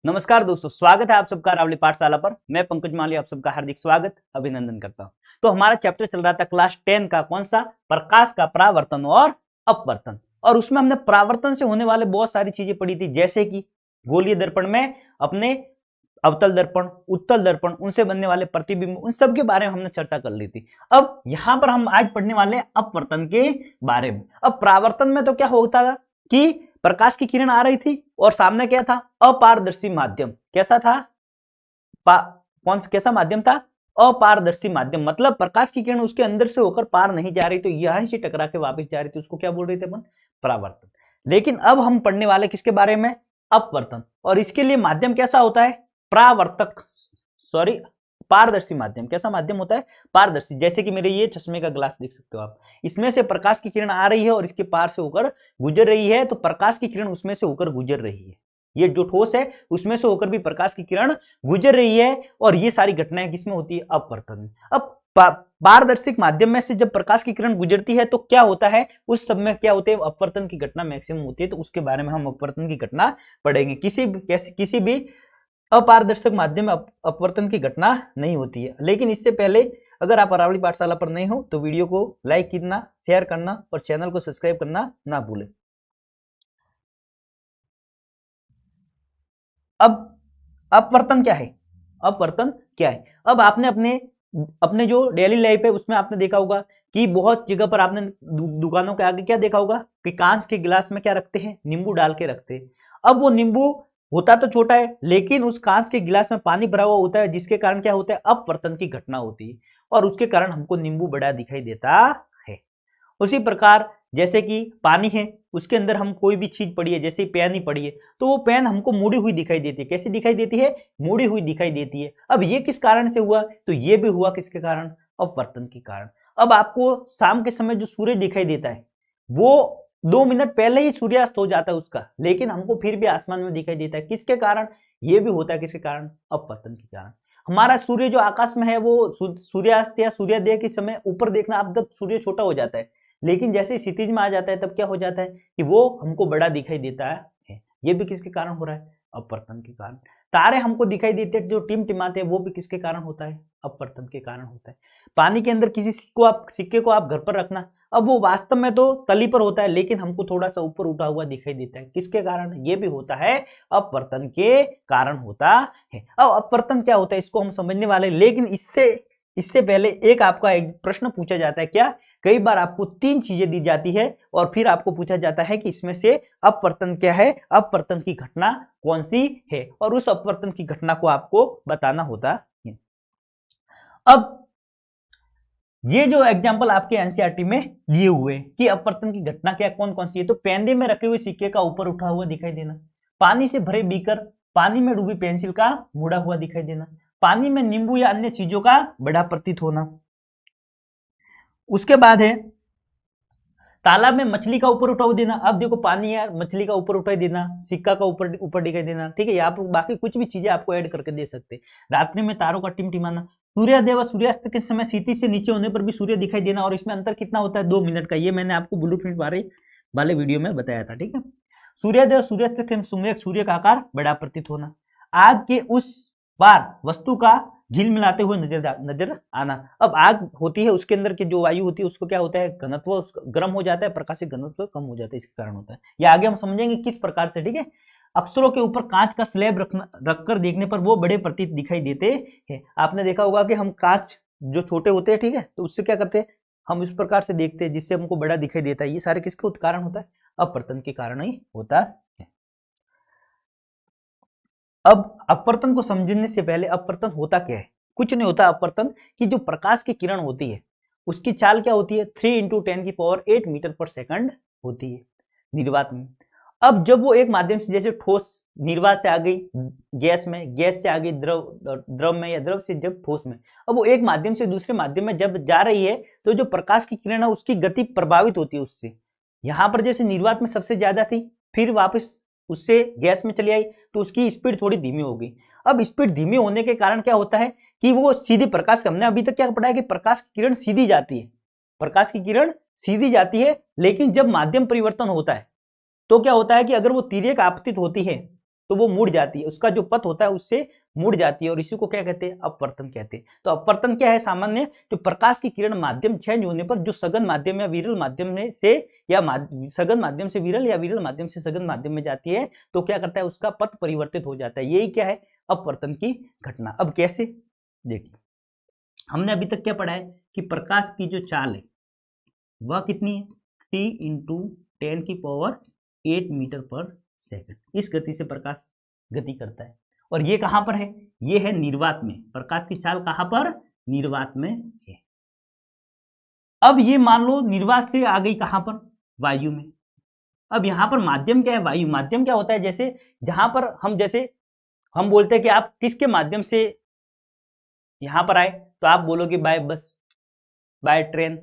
नमस्कार दोस्तों, स्वागत है आप सबका रावली पाठशाला पर। मैं पंकज माली आप सबका हार्दिक स्वागत अभिनंदन करता हूं। तो हमारा चैप्टर चल रहा था क्लास 10 का, कौन सा? प्रकाश का परावर्तन और अपवर्तन। और उसमें हमने परावर्तन से होने वाले बहुत सारी चीजें पढ़ी थी, जैसे कि गोलीय दर्पण में अपने अवतल दर्पण, उत्तल दर्पण, उनसे बनने वाले प्रतिबिंब, उन सब के बारे में हमने चर्चा कर ली थी। अब यहां पर हम आज पढ़ने वाले हैं अपवर्तन के बारे में। अब परावर्तन में तो क्या होता था कि प्रकाश की किरण आ रही थी और सामने क्या था? अपारदर्शी माध्यम। कैसा था? कैसा माध्यम था? अपारदर्शी माध्यम। मतलब प्रकाश की किरण उसके अंदर से होकर पार नहीं जा रही, तो यहीं से टकरा के वापस जा रही थी, उसको क्या बोल रहे थे अपन? परावर्तन। लेकिन अब हम पढ़ने वाले किसके बारे में? अपवर्तन। और इसके लिए माध्यम कैसा होता है? पारदर्शी माध्यम। कैसा माध्यम होता है? पारदर्शी। जैसे कि मेरे ये चश्मे का ग्लास देख सकते हो आप, इसमें से प्रकाश की किरण आ रही है और इसके पार से होकर गुजर रही है, तो प्रकाश की किरण उसमें से होकर गुजर रही है। ये जो ठोस है उसमें से होकर भी प्रकाश की किरण गुजर रही है, और ये सारी घटनाएं किसमें होती है? अपवर्तन में। अब पारदर्शिक माध्यम में से जब प्रकाश की किरण गुजरती है तो क्या होता है? उस सब में क्या होते हैं? अपवर्तन की घटना मैक्सिमम होती है। तो उसके बारे में हम अपवर्तन की घटना पढ़ेंगे। किसी भी अपारदर्शक माध्यम में अपवर्तन की घटना नहीं होती है। लेकिन इससे पहले अगर आप अरावली पाठशाला पर नए हो तो वीडियो को लाइक करना, शेयर करना और चैनल को सब्सक्राइब करना ना भूलें। अब अपवर्तन क्या है? अपवर्तन क्या है? अब आपने अपने अपने जो डेली लाइफ है उसमें आपने देखा होगा कि बहुत जगह पर आपने दुकानों के आगे क्या देखा होगा कि कांच के गिलास में क्या रखते हैं? नींबू डाल के रखते हैं। अब वो नींबू होता तो छोटा है, लेकिन उस कांच के गिलास में पानी भरा हुआ होता है, जिसके कारण क्या होता है? अपवर्तन की घटना होती है, और उसके कारण हमको नींबू बड़ा दिखाई देता है। उसी प्रकार जैसे कि पानी है, उसके अंदर हम कोई भी चीज पड़ी है, जैसे पेन ही पड़ी है, तो वो पेन हमको मुड़ी हुई दिखाई देती है। कैसी दिखाई देती है? मुड़ी हुई दिखाई देती है। अब ये किस कारण से हुआ? तो ये भी हुआ किसके कारण? अपवर्तन के कारण। अब आपको शाम के समय जो सूर्य दिखाई देता है वो 2 मिनट पहले ही सूर्यास्त हो जाता है उसका, लेकिन हमको फिर भी आसमान में दिखाई देता है। किसके कारण? ये भी होता है किसके कारण? अपवर्तन के कारण। हमारा सूर्य जो आकाश में है वो सूर्यास्त या सूर्योदय के समय ऊपर देखना आप, जब सूर्य छोटा हो जाता है, लेकिन जैसे क्षितिज में आ जाता है तब क्या हो जाता है कि वो हमको बड़ा दिखाई देता है। ये भी किसके कारण हो रहा है? अपवर्तन के कारण। तारे हमको दिखाई देते हैं जो टिमटिमाते हैं, वो भी किसके कारण होता है? अपवर्तन के कारण होता है। पानी के अंदर किसी सिक्के को आप घर पर रखना, अब वो वास्तव में तो तली पर होता है, लेकिन हमको थोड़ा सा ऊपर उठा हुआ दिखाई देता है। किसके कारण? ये भी होता है अपवर्तन के कारण होता है। अब अपवर्तन क्या होता है इसको हम समझने वाले, लेकिन इससे पहले आपका एक प्रश्न पूछा जाता है। क्या? कई बार आपको 3 चीजें दी जाती है और फिर आपको पूछा जाता है कि इसमें से अपवर्तन क्या है, अपवर्तन की घटना कौन सी है, और उस अपवर्तन की घटना को आपको बताना होता है। अब ये जो एग्जाम्पल आपके एनसीईआरटी में दिए हुए कि अपवर्तन की घटना क्या कौन कौन सी है, तो पेंदे में रखे हुए सिक्के का ऊपर उठा हुआ दिखाई देना, पानी से भरे बीकर, पानी में डूबी पेंसिल का मुड़ा हुआ दिखाई देना, पानी में नींबू या अन्य चीजों का बड़ा प्रतीत होना। उसके बाद है तालाब में मछली का ऊपर उठाव देना। अब देखो पानी है, मछली का ऊपर उठाई देना, सिक्का का ऊपर ऊपर दिखाई देना, ठीक है। आप बाकी कुछ भी चीजें आपको ऐड करके दे सकते हैं। रात्रि में तारों का टिमटिमाना, सूर्योदय व सूर्यास्त के समय क्षितिज से नीचे होने पर भी सूर्य दिखाई देना, और इसमें अंतर कितना होता है? 2 मिनट का। ये मैंने आपको ब्लूप्रिंट वाले वीडियो में बताया था, ठीक है। सूर्योदय और सूर्यास्त के समय सूर्य का आकार बड़ा प्रतीत होना, आग के उस पार वस्तु का झिलमिलाते हुए नजर आना। अब आग होती है, उसके अंदर की जो वायु होती है उसको क्या होता है? घनत्व गर्म हो जाता है, प्रकाशिक घनत्व कम हो जाता है, इसके कारण होता है। ये आगे हम समझेंगे किस प्रकार से, ठीक है। अक्षरों के ऊपर कांच का स्लैब रखकर देखने पर वो बड़े प्रतीत दिखाई देते हैं। आपने देखा होगा कि हम कांच जो छोटे होते हैं, ठीक है, तो उससे क्या करते हैं? हम इस प्रकार से देखते हैं जिससे हमको बड़ा दिखाई देता है। ये सारे किसके कारण होता है? अपवर्तन के कारण ही होता है। अब अपवर्तन को समझने से पहले अपवर्तन होता क्या है? कुछ नहीं होता अपवर्तन, कि जो प्रकाश की किरण होती है उसकी चाल क्या होती है? 3 × 10⁸ मीटर पर सेकंड होती है निर्वात में। अब जब वो एक माध्यम से, जैसे ठोस निर्वात से आ गई गैस में, गैस से आ गई द्रव में, या द्रव से जब ठोस में, अब वो एक माध्यम से दूसरे माध्यम में जब जा रही है तो जो प्रकाश की किरण है उसकी गति प्रभावित होती है उससे। यहां पर जैसे निर्वात में सबसे ज्यादा थी, फिर वापस उससे गैस में चली आई तो उसकी स्पीड थोड़ी धीमी हो गई। अब स्पीड धीमी होने के कारण क्या होता है कि वो सीधी प्रकाश, हमने अभी तक क्या पढ़ा है कि प्रकाश की किरण सीधी जाती है, प्रकाश की किरण सीधी जाती है, लेकिन जब माध्यम परिवर्तन होता है तो क्या होता है कि अगर वो तिर्यक आपतित होती है तो वो मुड़ जाती है, उसका जो पथ होता है उससे मुड़ जाती है, और इसी को क्या कहते हैं, अपवर्तन कहते हैं। तो अपवर्तन क्या है, सामान्य जो प्रकाश की किरण माध्यम चेंज होने पर जो सघन माध्यम या विरल माध्यम में से या सघन माध्यम से विरल या विरल माध्यम से सघन माध्यम में जाती है तो क्या करता है, उसका पथ परिवर्तित हो जाता है। यही क्या है, अपवर्तन की घटना। अब कैसे, देखिए हमने अभी तक क्या पढ़ा है कि प्रकाश की जो चाल है वह कितनी है, 3 × 10⁸ मीटर पर सेकंड। इस गति से प्रकाश गति करता है, और ये कहां पर है, ये है निर्वात में। प्रकाश की चाल कहां पर, निर्वात में है। अब ये मान लो निर्वात से आ गई कहां पर, वायु में। अब यहां पर माध्यम क्या है, वायु। माध्यम क्या होता है, जैसे जहां पर हम बोलते हैं कि आप किसके माध्यम से यहां पर आए, तो आप बोलोगे बाय बस, बाय ट्रेन,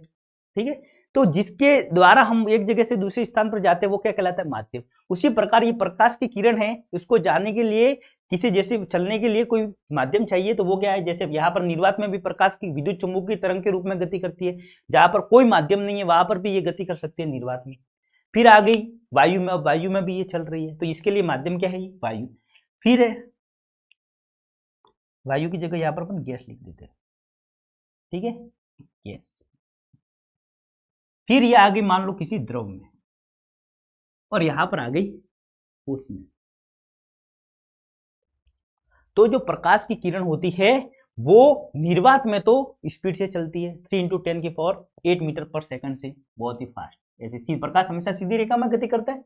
ठीक है। तो जिसके द्वारा हम एक जगह से दूसरे स्थान पर जाते हैं वो क्या कहलाता है, माध्यम। उसी प्रकार ये प्रकाश की किरण है, उसको जाने के लिए किसी जैसे चलने के लिए कोई माध्यम चाहिए, तो वो क्या है, जैसे यहाँ पर निर्वात में भी प्रकाश की विद्युत चुंबकीय तरंग के रूप में गति करती है, जहां पर कोई माध्यम नहीं है वहां पर भी ये गति कर सकती है निर्वात में। फिर आ गई वायु में, अब वायु में भी ये चल रही है, तो इसके लिए माध्यम क्या है, वायु। फिर है वायु की जगह यहाँ पर अपन गैस लिख देते हैं, ठीक है, गैस। फिर ये आ गई मान लो किसी द्रव में, और यहां पर आ गई ठोस में। तो जो प्रकाश की किरण होती है वो निर्वात में तो स्पीड से चलती है, 3 × 10⁸ मीटर पर सेकंड से, बहुत ही फास्ट। ऐसे प्रकाश हमेशा सीधी रेखा में गति करता है,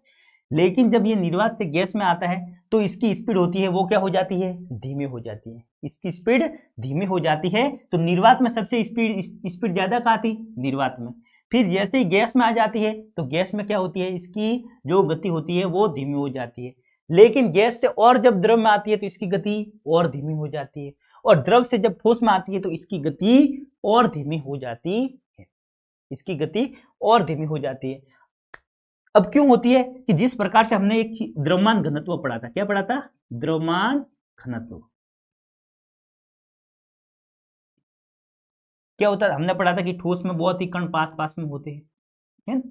लेकिन जब ये निर्वात से गैस में आता है तो इसकी स्पीड होती है वो क्या हो जाती है, धीमी हो जाती है। इसकी स्पीड धीमी हो जाती है, तो निर्वात में सबसे स्पीड ज्यादा कहाँ थी, निर्वात में। फिर जैसे ही गैस में आ जाती है तो गैस में क्या होती है, इसकी जो गति होती है वो धीमी हो जाती है। लेकिन गैस से और जब द्रव में आती है तो इसकी गति और धीमी हो जाती है, और द्रव से जब ठोस में आती है तो इसकी गति और धीमी हो जाती है, इसकी गति और धीमी हो जाती है। अब क्यों होती है कि जिस प्रकार से हमने एक द्रव्यमान घनत्व पढ़ा था, क्या पढ़ा था, द्रव्यमान घनत्व। क्या होता है, हमने पढ़ा था कि ठोस में बहुत ही कण पास पास में होते हैं, है?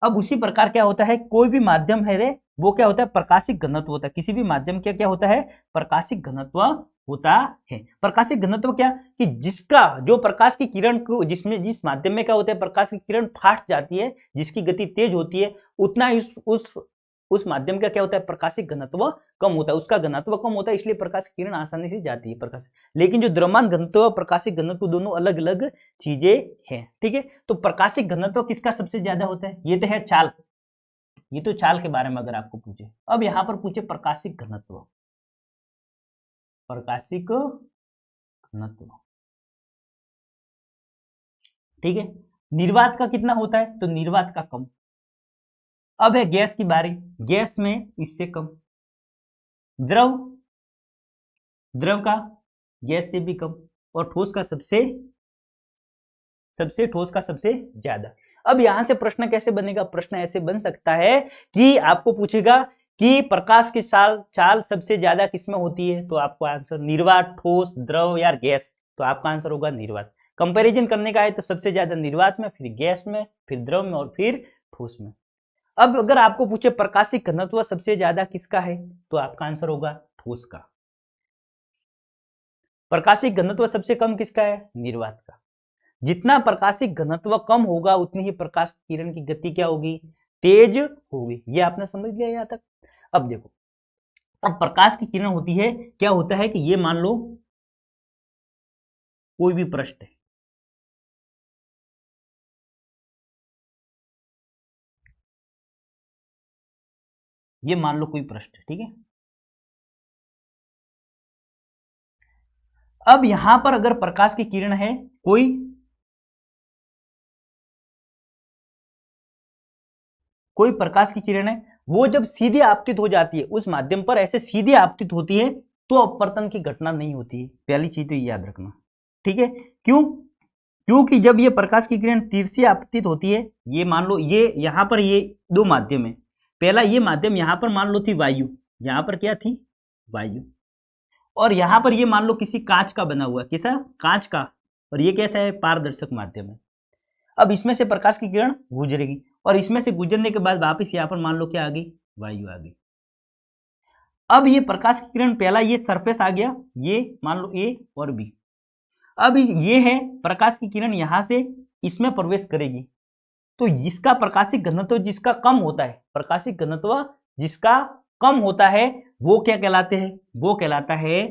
अब उसी प्रकार क्या होता है, कोई भी माध्यम है रे, वो क्या होता है, प्रकाशिक घनत्व होता है। किसी भी माध्यम का क्या होता है, प्रकाशिक घनत्व होता है। प्रकाशिक घनत्व क्या, कि जिसका जो प्रकाश की किरण को जिस माध्यम में क्या होता है, प्रकाश की किरण फाट जाती है, जिसकी गति तेज होती है, उतना ही उस माध्यम का क्या होता है, प्रकाशिक घनत्व कम होता है, उसका घनत्व कम होता है, इसलिए प्रकाश की किरण आसानी से जाती है प्रकाश। लेकिन जो द्रव्यमान घनत्व और प्रकाशिक घनत्व दोनों अलग अलग चीजें हैं, ठीक है। तो प्रकाशिक घनत्व किसका सबसे ज्यादा होता है, ये तो है चाल, ये तो चाल के बारे में अगर आपको पूछे। अब यहां पर पूछे प्रकाशिक घनत्व, प्रकाशिक घनत्व, ठीक है। निर्वात का कितना होता है, तो निर्वात का कम। अब है गैस की बारी, गैस में इससे कम। द्रव का गैस से भी कम, और ठोस का सबसे ज्यादा। अब यहां से प्रश्न कैसे बनेगा, प्रश्न ऐसे बन सकता है कि आपको पूछेगा कि प्रकाश की चाल सबसे ज्यादा किसमें होती है, तो आपको आंसर निर्वात, ठोस, द्रव या गैस, तो आपका आंसर होगा निर्वात। कंपैरिजन करने का है तो सबसे ज्यादा निर्वात में, फिर गैस में, फिर द्रव में, और फिर ठोस में। अब अगर आपको पूछे प्रकाशिक घनत्व सबसे ज्यादा किसका है, तो आपका आंसर होगा ठोस का। प्रकाशिक घनत्व सबसे कम किसका है, निर्वात का। जितना प्रकाशिक घनत्व कम होगा उतनी ही प्रकाश किरण की गति क्या होगी, तेज होगी। ये आपने समझ लिया यहाँ तक। अब देखो, अब प्रकाश की किरण होती है, क्या होता है कि ये मान लो कोई भी पृष्ठ है, ये मान लो कोई पृष्ठ है, ठीक है। अब यहां पर अगर प्रकाश की किरण है, कोई प्रकाश की किरण है, वो जब सीधे आपतित हो जाती है उस माध्यम पर, ऐसे सीधे आपतित होती है तो अपवर्तन की घटना नहीं होती है। पहली चीज तो ये याद रखना, ठीक है। क्यों, क्योंकि जब ये प्रकाश की किरण तीर से आपतित होती है, ये मान लो ये यहां पर ये दो माध्यम है। पहला ये माध्यम यहां पर मान लो थी वायु, यहां पर क्या थी, वायु। और यहां पर ये मान लो किसी कांच का बना हुआ, कैसा, कांच का, और ये कैसा है, पारदर्शक माध्यम है। अब इसमें से प्रकाश की किरण गुजरेगी, और इसमें से गुजरने के बाद वापस यहाँ पर मान लो क्या आ गई, वायु आ गई। अब ये प्रकाश की किरण, पहला ये सरफेस आ गया, ये मान लो ए और बी। अब ये है प्रकाश की किरण, यहां से इसमें प्रवेश करेगी, तो इसका प्रकाशिक घनत्व जिसका कम होता है, प्रकाशिक घनत्व जिसका कम होता है, वो क्या कहलाते हैं? वो कहलाता है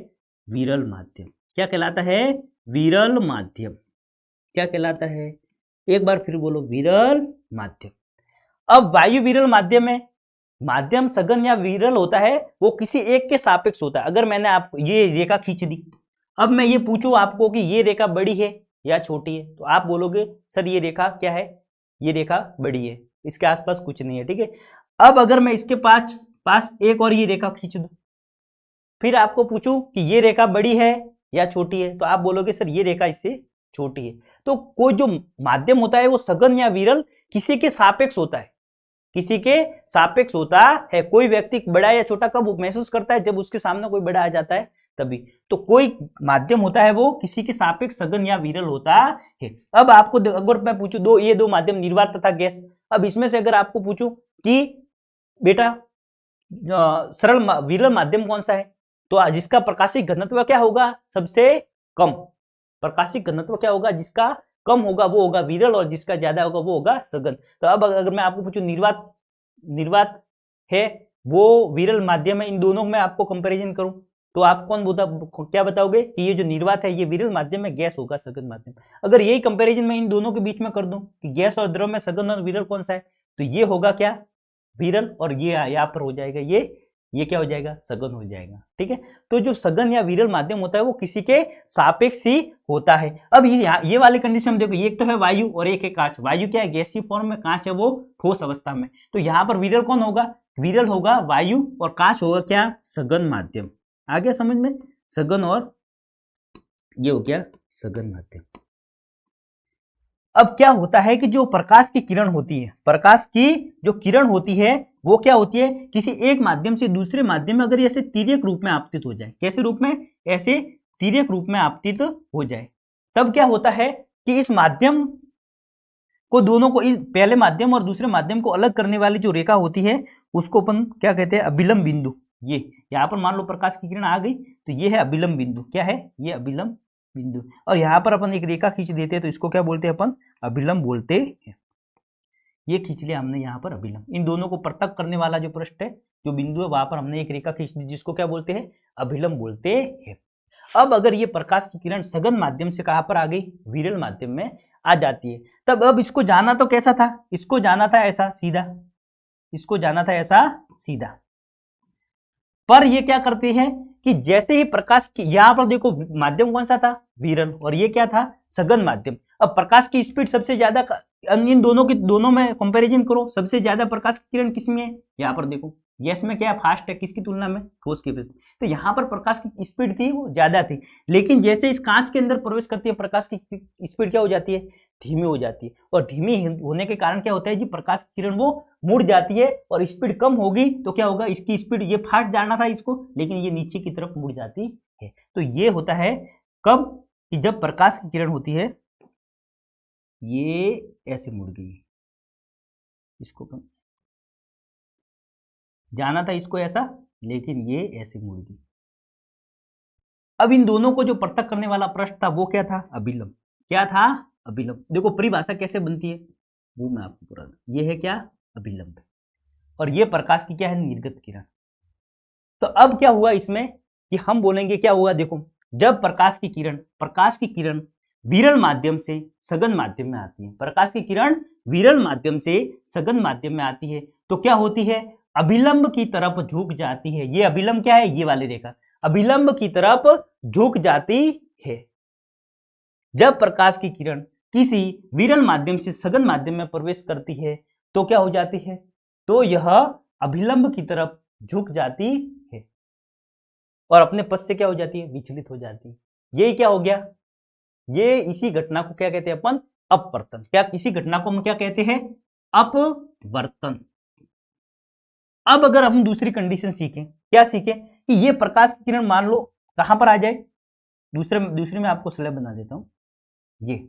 विरल माध्यम। क्या कहलाता है? विरल माध्यम। क्या कहलाता है? एक बार फिर बोलो, विरल माध्यम। अब वायु विरल माध्यम में माध्यम सघन या विरल होता है, वो किसी एक के सापेक्ष होता है। अगर मैंने आपको ये रेखा खींच दी, अब मैं ये पूछूं आपको कि ये रेखा बड़ी है या छोटी है, तो आप बोलोगे सर ये रेखा क्या है? ये रेखा बड़ी है, इसके आसपास कुछ नहीं है, ठीक है। अब अगर मैं इसके पास एक और ये रेखा खींच दूं, फिर आपको पूछूं कि ये रेखा बड़ी है या छोटी है, तो आप बोलोगे सर ये रेखा इससे छोटी है। तो कोई जो माध्यम होता है वो सघन या विरल किसी के सापेक्ष होता है, किसी के सापेक्ष होता है। कोई व्यक्ति बड़ा या छोटा कब महसूस करता है? जब उसके सामने कोई बड़ा आ जाता है तभी। तो कोई माध्यम होता है वो किसी के सापेक्ष सघन या विरल होता है। अब आपको अगर मैं पूछूं ये दो माध्यम निर्वात तथा गैस, अब इसमें से अगर आपको पूछूं कि बेटा सरल विरल माध्यम कौन सा है, तो जिसका प्रकाशिक घनत्व क्या होगा? सबसे कम। प्रकाशिक घनत्व क्या होगा? जिसका कम होगा वो होगा विरल, और जिसका ज्यादा होगा वो होगा सघन। तो अब अगर मैं आपको पूछूं निर्वात है वो विरल माध्यम है, इन दोनों में आपको कंपैरिजन करूं तो आप क्या बताओगे कि ये जो निर्वात है ये विरल माध्यम है, गैस होगा सघन माध्यम। अगर यही कंपैरिजन मैं इन दोनों के बीच में कर दूं कि गैस और द्रव में सघन और विरल कौन सा है, तो ये होगा क्या? विरल, और ये यहाँ पर हो जाएगा ये क्या हो जाएगा? सघन हो जाएगा, ठीक है। तो जो सघन या विरल माध्यम होता है वो किसी के सापेक्ष ही होता है। अब ये वाली कंडीशन में देखो, एक तो है वायु और एक है कांच। वायु क्या है? गैसीय फॉर्म में, कांच है वो ठोस अवस्था में। तो यहाँ पर विरल कौन होगा? विरल होगा वायु, और कांच होगा क्या? सघन माध्यम। आ गया समझ में? सघन, और ये हो गया सघन माध्यम। अब क्या होता है कि जो प्रकाश की किरण होती है, प्रकाश की जो किरण होती है वो क्या होती है? किसी एक माध्यम से दूसरे माध्यम में अगर ऐसे तिर्यक रूप में आपतित हो जाए, कैसे रूप में? ऐसे तिर्यक रूप में आपतित हो जाए, तब क्या होता है कि इस माध्यम को दोनों को, पहले माध्यम और दूसरे माध्यम को अलग करने वाली जो रेखा होती है उसको अपन क्या कहते हैं? अभिलंब बिंदु। ये यहाँ पर मान लो प्रकाश की किरण आ गई, तो ये है अभिलंब बिंदु। क्या है? ये अभिलंब बिंदु। और यहाँ पर अपन एक रेखा खींच देते हैं, तो इसको क्या बोलते हैं अपन? अभिलंब बोलते हैं। ये खींच लिया हमने यहाँ पर अभिलंब। इन दोनों को पृथक करने वाला जो पृष्ठ है, जो बिंदु है, वहां पर हमने एक रेखा खींच दी, जिसको क्या बोलते हैं? अभिलंब बोलते हैं। अब अगर ये प्रकाश की किरण सघन माध्यम से कहां पर आ गई? विरल माध्यम में आ जाती है। तब अब इसको जाना तो कैसा था? इसको जाना था ऐसा सीधा, इसको जाना था ऐसा सीधा। पर ये क्या करते हैं कि जैसे ही प्रकाश की, यहां पर देखो माध्यम कौन सा था? विरल, और ये क्या था? सघन माध्यम। अब प्रकाश की स्पीड सबसे ज्यादा, इन दोनों में कंपैरिजन करो, सबसे ज्यादा प्रकाश की किरण किस में है? यहाँ पर देखो गैस में क्या फास्ट है किसकी तुलना में? ठोस की। तो यहाँ पर प्रकाश की स्पीड थी वो ज्यादा थी, लेकिन जैसे इस कांच के अंदर प्रवेश करती है प्रकाश की स्पीड क्या हो जाती है? धीमी हो जाती है। और धीमी होने के कारण क्या होता है जी? प्रकाश की किरण वो मुड़ जाती है, और स्पीड कम होगी तो क्या होगा? इसकी स्पीड, ये फास्ट जाना था इसको, लेकिन ये नीचे की तरफ मुड़ जाती है। तो ये होता है कब? कि जब प्रकाश की किरण होती है ये ऐसे मुड़ गई, इसको कम जाना था इसको ऐसा, लेकिन ये ऐसे मुड़ गई। अब इन दोनों को जो पृथक करने वाला पृष्ठ था वो क्या था? अभिलंब। क्या था? अभिलंब। देखो परिभाषा कैसे बनती है वो मैं आपको बता दूं। ये है क्या? अभिलंब। और ये प्रकाश की क्या है? निर्गत किरण। तो अब क्या हुआ इसमें कि हम बोलेंगे क्या हुआ? देखो, जब प्रकाश की किरण विरल माध्यम से सघन माध्यम में आती है, प्रकाश की किरण विरल माध्यम से सघन माध्यम में आती है, तो क्या होती है? अभिलंब की तरफ झुक जाती है। ये अभिलंब क्या है? ये वाली रेखा अभिलंब की तरफ झुक जाती है। जब प्रकाश की किरण किसी विरल माध्यम से सघन माध्यम में प्रवेश करती है तो क्या हो जाती है? तो यह अभिलंब की तरफ झुक जाती है, और अपने पथ से क्या हो जाती है? विचलित हो जाती है। ये क्या हो गया? ये इसी घटना को क्या कहते हैं अपन? अपवर्तन। क्या इसी घटना को हम क्या कहते हैं? अपवर्तन। अब अगर हम दूसरी कंडीशन सीखें, क्या सीखें? कि ये प्रकाश की किरण मान लो कहां पर आ जाए? दूसरे में आपको स्लैब बना देता हूं। ये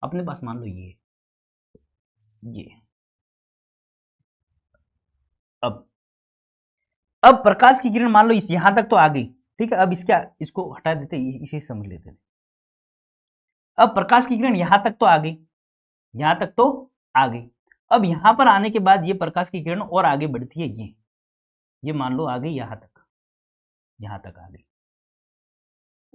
अपने पास मान लो ये अब अब प्रकाश की किरण मान लो इस यहां तक तो आ गई, ठीक है। अब इसको हटा देते, इसे समझ लेते हैं। अब प्रकाश की किरण यहां तक तो आ गई, यहां तक तो आ गई। अब यहां पर आने के बाद ये प्रकाश की किरण और आगे बढ़ती है, ये मान लो आ गई यहां तक आ गई।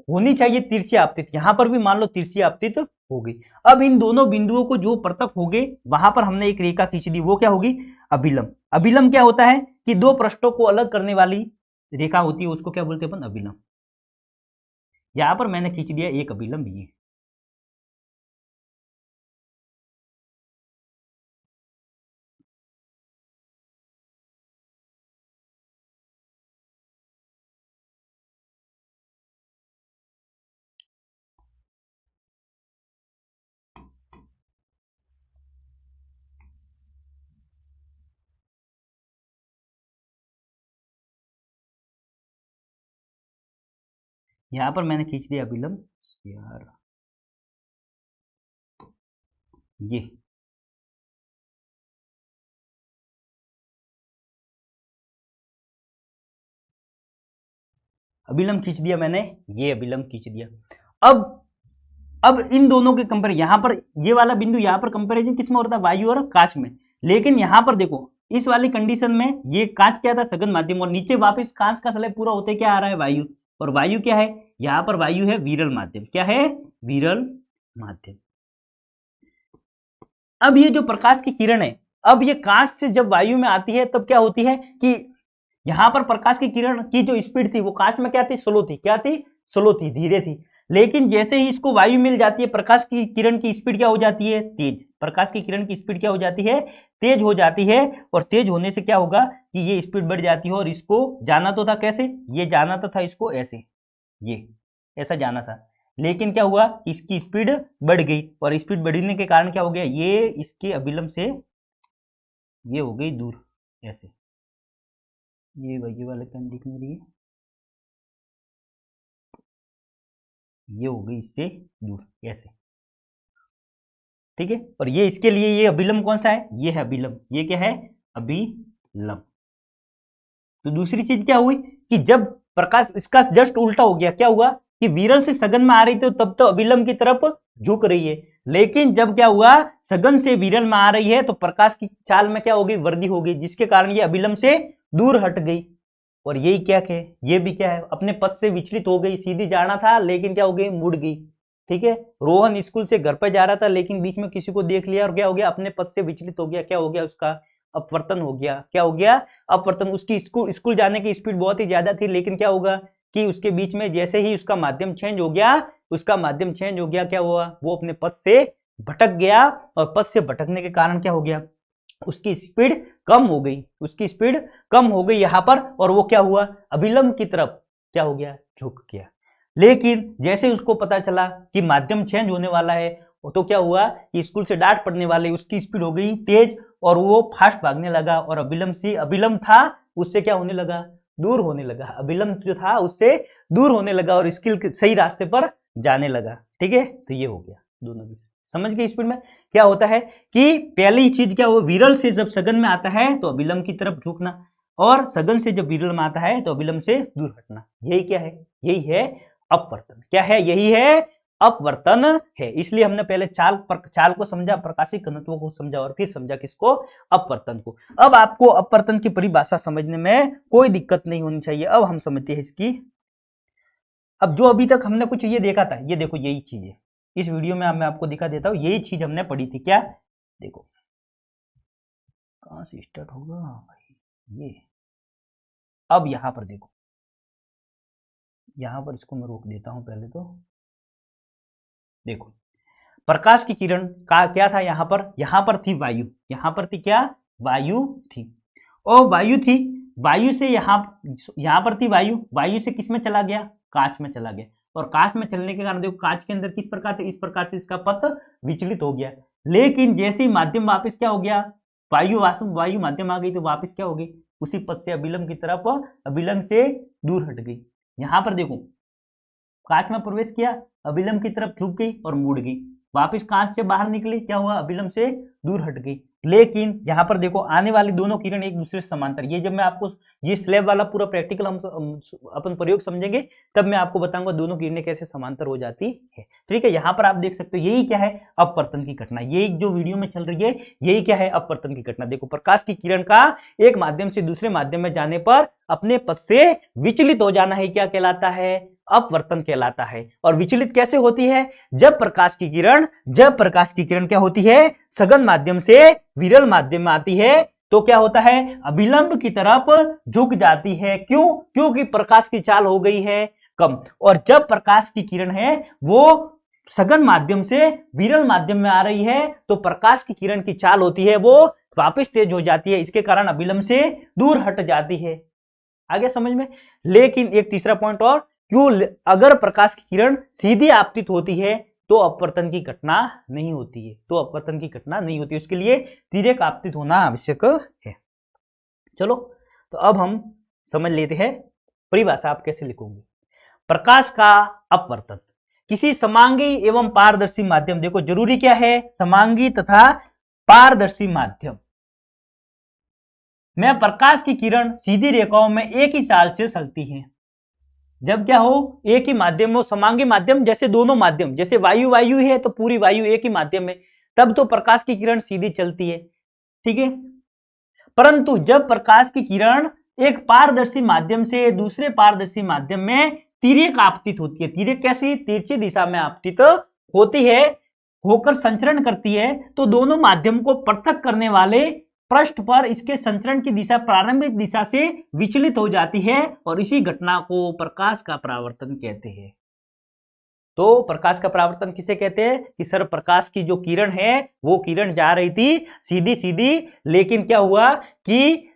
होनी चाहिए तिरछी आपतित, यहां पर भी मान लो तिरछी आपतित हो गई। अब इन दोनों बिंदुओं को जो परतक हो गए वहां पर हमने एक रेखा खींच दी, वो क्या होगी? अभिलंब। अभिलंब क्या होता है कि दो पृष्ठों को अलग करने वाली रेखा होती है, उसको क्या बोलते हैं अपन? अभिलंब। यहां पर मैंने खींच दिया एक अभिलंब, ये यहां पर मैंने खींच दिया अभिलंब यार, ये अभिलंब खींच दिया मैंने, ये अभिलंब खींच दिया। अब इन दोनों के कंपेयर, यहां पर ये वाला बिंदु यहां पर कंपेरिजन किसमें होता है? वायु और कांच में। लेकिन यहां पर देखो इस वाली कंडीशन में ये कांच क्या था? सघन माध्यम, और नीचे वापस कांच का स्लैब पूरा होते क्या आ रहा है? वायु। और वायु क्या है? यहां पर वायु है विरल माध्यम। क्या है? विरल माध्यम। अब ये जो प्रकाश की किरण है, अब ये कांच से जब वायु में आती है तब क्या होती है कि यहां पर प्रकाश की किरण की जो स्पीड थी वो कांच में क्या थी? स्लो थी। क्या थी? स्लो थी, धीरे थी। लेकिन जैसे ही इसको वायु मिल जाती है, प्रकाश की किरण की स्पीड क्या हो जाती है? तेज। प्रकाश की किरण की स्पीड क्या हो जाती है? तेज हो जाती है। और तेज होने से क्या होगा कि ये स्पीड बढ़ जाती है, और इसको जाना तो था कैसे? ये जाना तो था इसको ऐसे, ये ऐसा जाना था। लेकिन क्या हुआ? इसकी स्पीड बढ़ गई, और स्पीड बढ़ने के कारण क्या हो गया? ये इसके अभिलंब से ये हो गई दूर, ऐसे। ये वाले पेन दिख नहीं रही है, ये हो गई इससे दूर, ऐसे। ठीक है। और ये इसके लिए ये अभिलंब कौन सा है? ये है अभिलंब। ये क्या है? अभिलंब। तो दूसरी चीज क्या हुई कि जब प्रकाश इसका जस्ट उल्टा हो गया, क्या हुआ कि विरल से सघन में आ रही थी तब तो अभिलंब की तरफ झुक रही है। लेकिन जब क्या हुआ, सघन से विरल में आ रही है तो प्रकाश की चाल में क्या हो गई? वृद्धि हो गई, जिसके कारण ये अभिलंब से दूर हट गई। और यही क्या है? ये भी क्या है? अपने पथ से विचलित हो गई। सीधी जाना था लेकिन क्या हो गई? मुड़ गई। ठीक है। रोहन स्कूल से घर पर जा रहा था लेकिन बीच में किसी को देख लिया और क्या हो गया? अपने पथ से विचलित हो गया। क्या हो गया? उसका अपवर्तन हो गया। क्या हो गया? अपवर्तन। उसकी स्कूल जाने की स्पीड बहुत ही ज्यादा थी, लेकिन क्या होगा कि उसके बीच में जैसे ही उसका माध्यम चेंज हो गया, क्या हुआ? वो अपने पथ से भटक गया, और पथ से भटकने के कारण क्या हो गया? उसकी स्पीड कम हो गई, यहां पर। और वो क्या हुआ? अभिलंब की तरफ क्या हो गया? झुक गया। लेकिन जैसे उसको पता चला कि माध्यम चेंज होने वाला है, तो क्या हुआ कि स्कूल से डांट पड़ने वाले, उसकी स्पीड हो गई तेज, और वो फास्ट भागने लगा। और अभिलंब था उससे क्या होने लगा? दूर होने लगा। अभिलंब जो था उससे दूर होने लगा और स्किल सही रास्ते पर जाने लगा। ठीक है। तो ये हो गया दोनों की। समझ गए? स्पीड में क्या होता है कि पहली चीज क्या हो, विरल से जब सघन में आता है तो अभिलंब की तरफ झुकना, और सघन से जब विरल में आता है तो अभिलंब से दूर हटना। यही क्या है? यही है अपवर्तन। क्या है? यही है अपवर्तन है। इसलिए हमने पहले चाल को समझा, प्रकाशिक घनत्व को समझा, और फिर समझा किसको? अपवर्तन को। अब आपको अपवर्तन की परिभाषा समझने में कोई दिक्कत नहीं होनी चाहिए। अब हम समझते हैं इसकी। अब जो अभी तक हमने कुछ ये देखा था, ये देखो यही चीज है। इस वीडियो में मैं आपको दिखा देता हूं, यही चीज हमने पढ़ी थी। क्या? देखो कहां से स्टार्ट होगा भाई, ये। अब यहां पर देखो, यहां पर इसको मैं रोक देता हूं पहले तो। देखो प्रकाश की किरण का क्या था? यहां पर थी वायु। यहां पर थी क्या? वायु थी। और वायु थी, वायु से यहां पर थी वायु, वायु से किस में चला गया? कांच में चला गया। और कांच में चलने के कारण देखो कांच के अंदर किस प्रकार से, इस प्रकार से इसका पथ विचलित हो गया। लेकिन जैसे ही माध्यम वापस क्या हो गया, वायु माध्यम आ गई, तो वापस क्या हो गई? उसी पथ से अभिलंब की तरफ, अभिलंब से दूर हट गई। यहां पर देखो कांच में प्रवेश किया, अभिलंब की तरफ झुक गई और मुड़ गई। वापिस कांच से बाहर निकली, क्या हुआ? अभिलंब से दूर हट गई। लेकिन यहां पर देखो आने वाली दोनों किरण एक दूसरे से समांतर, ये जब मैं आपको ये स्लैब वाला पूरा प्रैक्टिकल हम अपन प्रयोग समझेंगे तब मैं आपको बताऊंगा दोनों किरणें कैसे समांतर हो जाती है। ठीक है, यहां पर आप देख सकते हो यही क्या है, अपवर्तन की घटना। यही जो वीडियो में चल रही है यही क्या है, अपवर्तन की घटना। देखो प्रकाश की किरण का एक माध्यम से दूसरे माध्यम में जाने पर अपने पथ से विचलित हो जाना ही क्या कहलाता है, अपवर्तन कहलाता है। और विचलित कैसे होती है, जब प्रकाश की किरण क्या होती है, सघन माध्यम से विरल माध्यम में आती है तो क्या होता है, अभिलंब की तरफ झुक जाती है। क्यों, क्योंकि प्रकाश की चाल हो गई है कम। और जब प्रकाश की किरण है वो सघन माध्यम से विरल माध्यम में आ रही है तो प्रकाश की किरण की चाल होती है वो वापस तेज हो जाती है, इसके कारण अभिलंब से दूर हट जाती है। आगे समझ में। लेकिन एक तीसरा पॉइंट और, क्यों, अगर प्रकाश की किरण सीधी आपतित होती है तो अपवर्तन की घटना नहीं होती है, तो अपवर्तन की घटना नहीं होती, उसके लिए तिर्यक आपतित होना आवश्यक है। चलो तो अब हम समझ लेते हैं परिभाषा आप कैसे लिखोगे। प्रकाश का अपवर्तन किसी समांगी एवं पारदर्शी माध्यम, देखो जरूरी क्या है, समांगी तथा पारदर्शी माध्यम में प्रकाश की किरण सीधी रेखाओं में एक ही चाल से चलती है। जब क्या हो, एक ही माध्यम हो, समांगी माध्यम, जैसे दोनों माध्यम, जैसे वायु वायु है तो पूरी वायु एक ही माध्यम है, तब तो प्रकाश की किरण सीधी चलती है। ठीक है, परंतु जब प्रकाश की किरण एक पारदर्शी माध्यम से दूसरे पारदर्शी माध्यम में तिर्यक आपतित होती है, तिर्यक कैसी, तिरछी दिशा में आपतित होती है, होकर संचरण करती है, तो दोनों माध्यम को पृथक करने वाले पृष्ठ पर इसके संचरण की दिशा प्रारंभिक दिशा से विचलित हो जाती है और इसी घटना को प्रकाश का परावर्तन कहते हैं। तो प्रकाश का परावर्तन किसे कहते हैं कि सर प्रकाश की जो किरण है वो किरण जा रही थी सीधी सीधी, लेकिन क्या हुआ कि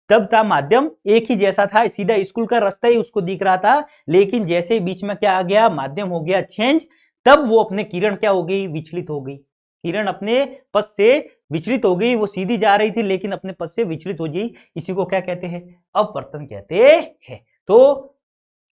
तब था माध्यम एक ही जैसा था, सीधा स्कूल का रास्ता ही उसको दिख रहा था, लेकिन जैसे ही बीच में क्या आ गया, माध्यम हो गया चेंज, तब वो अपने किरण क्या हो गई, विचलित हो गई। किरण अपने पथ से विचलित हो गई, वो सीधी जा रही थी लेकिन अपने पथ से विचलित हो गई, इसी को क्या कहते हैं, अपवर्तन कहते हैं। तो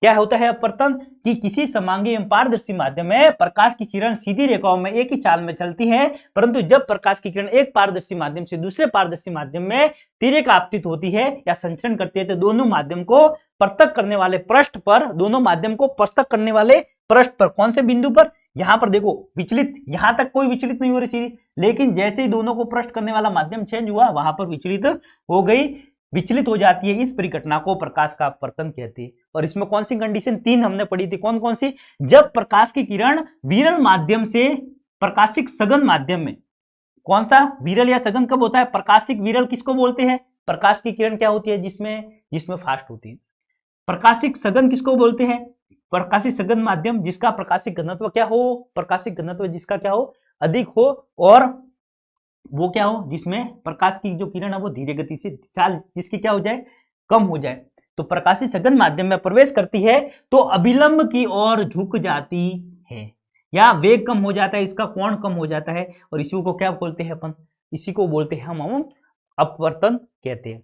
क्या होता है अपवर्तन कि किसी समांगी एवं पारदर्शी माध्यम में प्रकाश की किरण सीधी रेखाओं में एक ही चाल में चलती है, परंतु जब प्रकाश की किरण एक पारदर्शी माध्यम से दूसरे पारदर्शी माध्यम में तिर्यक आपतित होती है या संचरण करती है तो दोनों माध्यम को पृथक करने वाले पृष्ठ पर, दोनों माध्यम को पृथक करने वाले पृष्ठ पर, कौन से बिंदु पर, यहां पर देखो विचलित, यहां तक कोई विचलित नहीं हो रही सीधी, लेकिन जैसे ही दोनों को पृष्ठ करने वाला माध्यम चेंज हुआ वहां पर विचलित हो गई, विचलित हो जाती है। इस परिघटना को प्रकाश का अपवर्तन कहते हैं। और इसमें कौन सी कंडीशन, तीन हमने पढ़ी थी, कौन कौन सी, जब प्रकाश की किरण विरल माध्यम से प्रकाशिक सघन माध्यम में, कौन सा विरल या सघन कब होता है, प्रकाशिक विरल किसको बोलते हैं, प्रकाश की किरण क्या होती है जिसमें फास्ट होती है। प्रकाशिक सघन किसको बोलते हैं, प्रकाशिक सघन माध्यम जिसका प्रकाशिक घनत्व क्या हो, प्रकाशिक घनत्व जिसका क्या हो, अधिक हो, और वो क्या हो, जिसमें प्रकाश की जो किरण है वो धीरे गति से चाल जिसकी क्या हो जाए, कम हो जाए। तो प्रकाशी सघन माध्यम में प्रवेश करती है तो अभिलंब की ओर झुक जाती है या वेग कम हो जाता है, इसका कोण कम हो जाता है, और इसी को क्या बोलते हैं अपन, इसी को बोलते हैं हम अपवर्तन कहते हैं।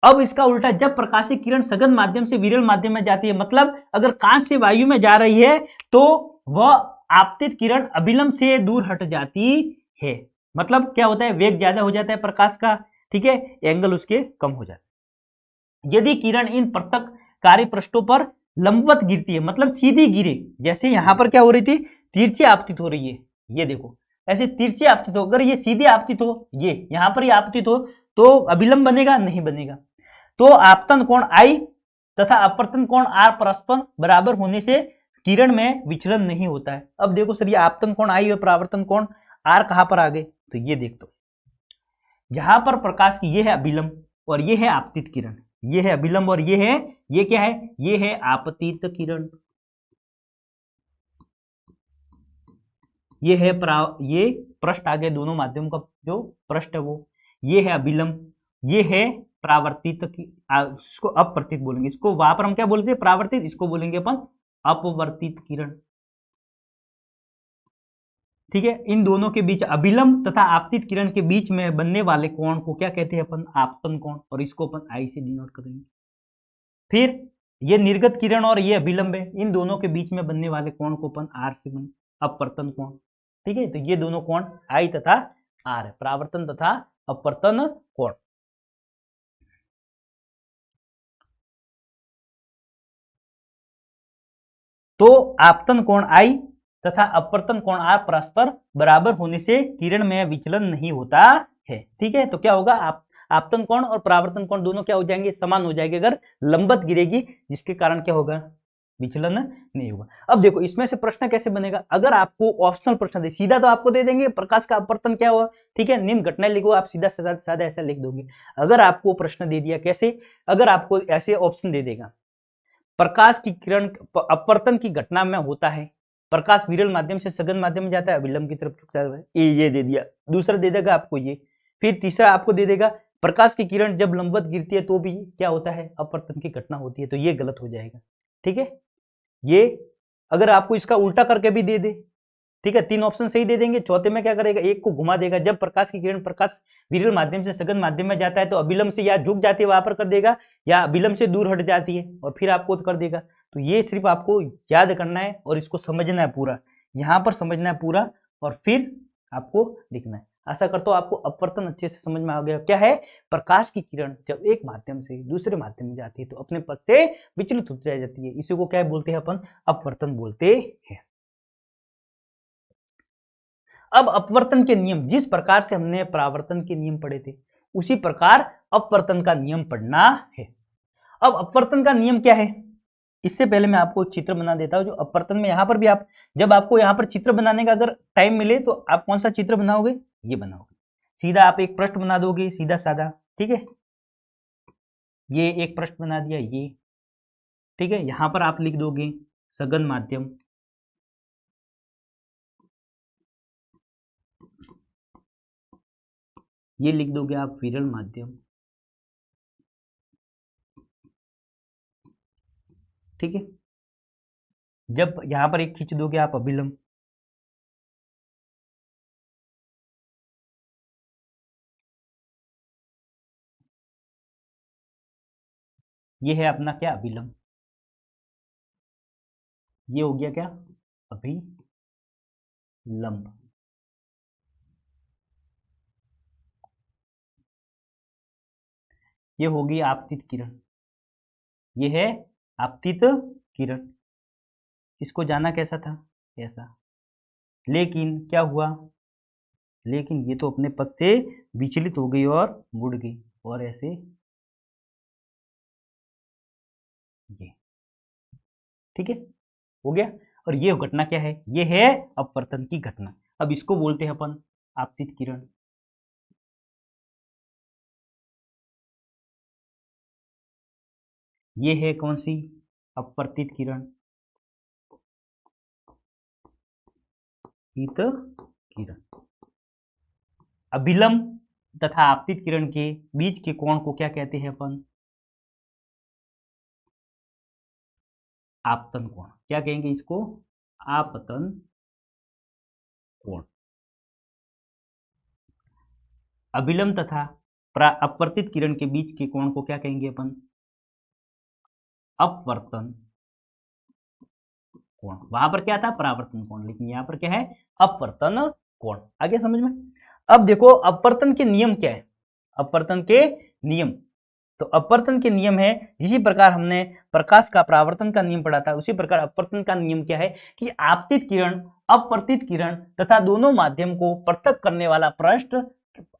अब इसका उल्टा, जब प्रकाशी किरण सघन माध्यम से विरल माध्यम में जाती है, मतलब अगर कांच से वायु में जा रही है तो वह आपतित किरण अभिलंब से दूर हट जाती है, मतलब क्या होता है, वेग ज्यादा हो जाता है प्रकाश का, ठीक है, एंगल उसके कम हो जाता है। यदि किरण इन पृथक कार्य पृष्ठों पर लंबवत गिरती है, मतलब सीधी गिरे, जैसे यहां पर क्या हो रही थी, तिरछी आपतित हो रही है, ये देखो ऐसे तिरछी आपतित हो, अगर ये सीधी आपतित हो, ये यहां पर ही आपतित हो तो अभिलंब बनेगा, नहीं बनेगा। तो आपतन कोण I तथा अपवर्तन कोण R परस्पर बराबर होने से किरण में विचलन नहीं होता है। अब देखो सर, ये आपतन कोण I और परावर्तन कोण R कहां पर आ गए, तो ये देख दो, जहां पर प्रकाश की ये है अभिलंब और ये है आपतित किरण, ये है अभिलंब और ये क्या है, ये है आपतित किरण, ये है ये पृष्ठ आ गए, दोनों माध्यम का जो पृष्ठ है वो, ये है अभिलंब, ये है परावर्तित, इसको अपवर्तित बोलेंगे, इसको वहां पर हम क्या बोलते हैं, परावर्तित, इसको बोलेंगे अपन अपवर्तित किरण। ठीक है, इन दोनों के बीच अभिलंब तथा आपतित किरण के बीच में बनने वाले कोण को क्या कहते हैं अपन, आपतन कोण, और इसको अपन I से डिनोट करेंगे। फिर ये निर्गत किरण और ये अभिलंब है, इन दोनों के बीच में बनने वाले कोण को अपन R से बने, अपवर्तन कोण। ठीक है, तो ये दोनों कोण I तथा R है, परावर्तन तथा अपवर्तन कोण। तो आपतन कोण I तथा अपवर्तन कोण R परस्पर बराबर होने से किरण में विचलन नहीं होता है। ठीक है, तो क्या होगा, आपतन कोण और परावर्तन कोण दोनों क्या हो जाएंगे, समान हो जाएंगे अगर लंबवत गिरेगी, जिसके कारण क्या होगा, विचलन नहीं होगा। अब देखो इसमें से प्रश्न कैसे बनेगा, अगर आपको ऑप्शनल प्रश्न दे, सीधा तो आपको दे देंगे प्रकाश का अपवर्तन क्या हुआ, ठीक है, निम्न घटनाएं लिखो, आप सीधा साधा ऐसा लिख दोगे। अगर आपको प्रश्न दे दिया कैसे, अगर आपको ऐसे ऑप्शन दे देगा, प्रकाश की किरण अपवर्तन की घटना में होता है, प्रकाश विरल माध्यम से सघन माध्यम में जाता है, विलंब की तरफ झुकता है, ये दे दिया। दूसरा दे देगा आपको ये, फिर तीसरा आपको दे देगा प्रकाश की किरण जब लंबवत गिरती है तो भी क्या होता है, अपवर्तन की घटना होती है, तो ये गलत हो जाएगा। ठीक है, ये अगर आपको इसका उल्टा करके भी दे दे, ठीक है, तीन ऑप्शन सही दे देंगे, चौथे में क्या करेगा, एक को घुमा देगा, जब प्रकाश की किरण प्रकाश विरल माध्यम से सघन माध्यम में जाता है तो अविलंब से या झुक जाती है वहां पर कर देगा, या विलंब से दूर हट जाती है और फिर आपको कर देगा। तो ये सिर्फ आपको याद करना है और इसको समझना है पूरा, यहां पर समझना है पूरा और फिर आपको लिखना है। आशा करता हूं आपको अपवर्तन अच्छे से समझ में आ गया। क्या है, प्रकाश की किरण जब एक माध्यम से दूसरे माध्यम में जाती है तो अपने पथ से विचलित हो जाती है, इसी को क्या बोलते हैं अपन, अपवर्तन बोलते हैं। अब अपवर्तन के नियम, जिस प्रकार से हमने परावर्तन के नियम पढ़े थे उसी प्रकार अपवर्तन का नियम पढ़ना है। अब अपवर्तन का नियम क्या है, इससे पहले मैं आपको एक चित्र बना देता हूं जो अपवर्तन में, यहां पर भी आप जब आपको यहां पर चित्र बनाने का अगर टाइम मिले तो आप कौन सा चित्र बनाओगे, ये बनाओगे, सीधा आप एक पृष्ठ बना दोगे सीधा साधा। ठीक है, ये एक पृष्ठ बना दिया ये, ठीक है, यहां पर आप लिख दोगे सघन माध्यम, ये लिख दोगे आप विरल माध्यम। ठीक है, जब यहां पर एक खींच दोगे आप अभिलंब, ये है अपना क्या, अभिलंब, ये हो गया क्या, अभिलंब। ये होगी आपतित किरण, ये है आपतित किरण, इसको जाना कैसा था, ऐसा, लेकिन क्या हुआ, लेकिन ये तो अपने पथ से विचलित हो गई और मुड़ गई और ऐसे ये, ठीक है, हो गया। और ये घटना क्या है, ये है अपवर्तन की घटना। अब इसको बोलते हैं अपन आपतित किरण। ये है कौन सी, अपवर्तित किरण, इत किरण। अभिलंब तथा आपतित किरण के बीच के कोण को क्या कहते हैं अपन, आपतन कोण। क्या कहेंगे इसको, आपतन कोण। अभिलंब तथा अपवर्तित किरण के बीच के कोण को क्या कहेंगे अपन, अपवर्तन कोण। वहां पर क्या था, परावर्तन कोण, लेकिन यहां पर क्या है, अपवर्तन कोण। आगे समझ में। अब देखो अपवर्तन के नियम क्या है, अपवर्तन के नियम, तो अपवर्तन के नियम है, जिसी प्रकार हमने प्रकाश का परावर्तन का नियम पढ़ा था उसी प्रकार अपवर्तन का नियम क्या है कि आपतित किरण अपवर्तित किरण तथा दोनों माध्यम को पृथक करने वाला पृष्ठ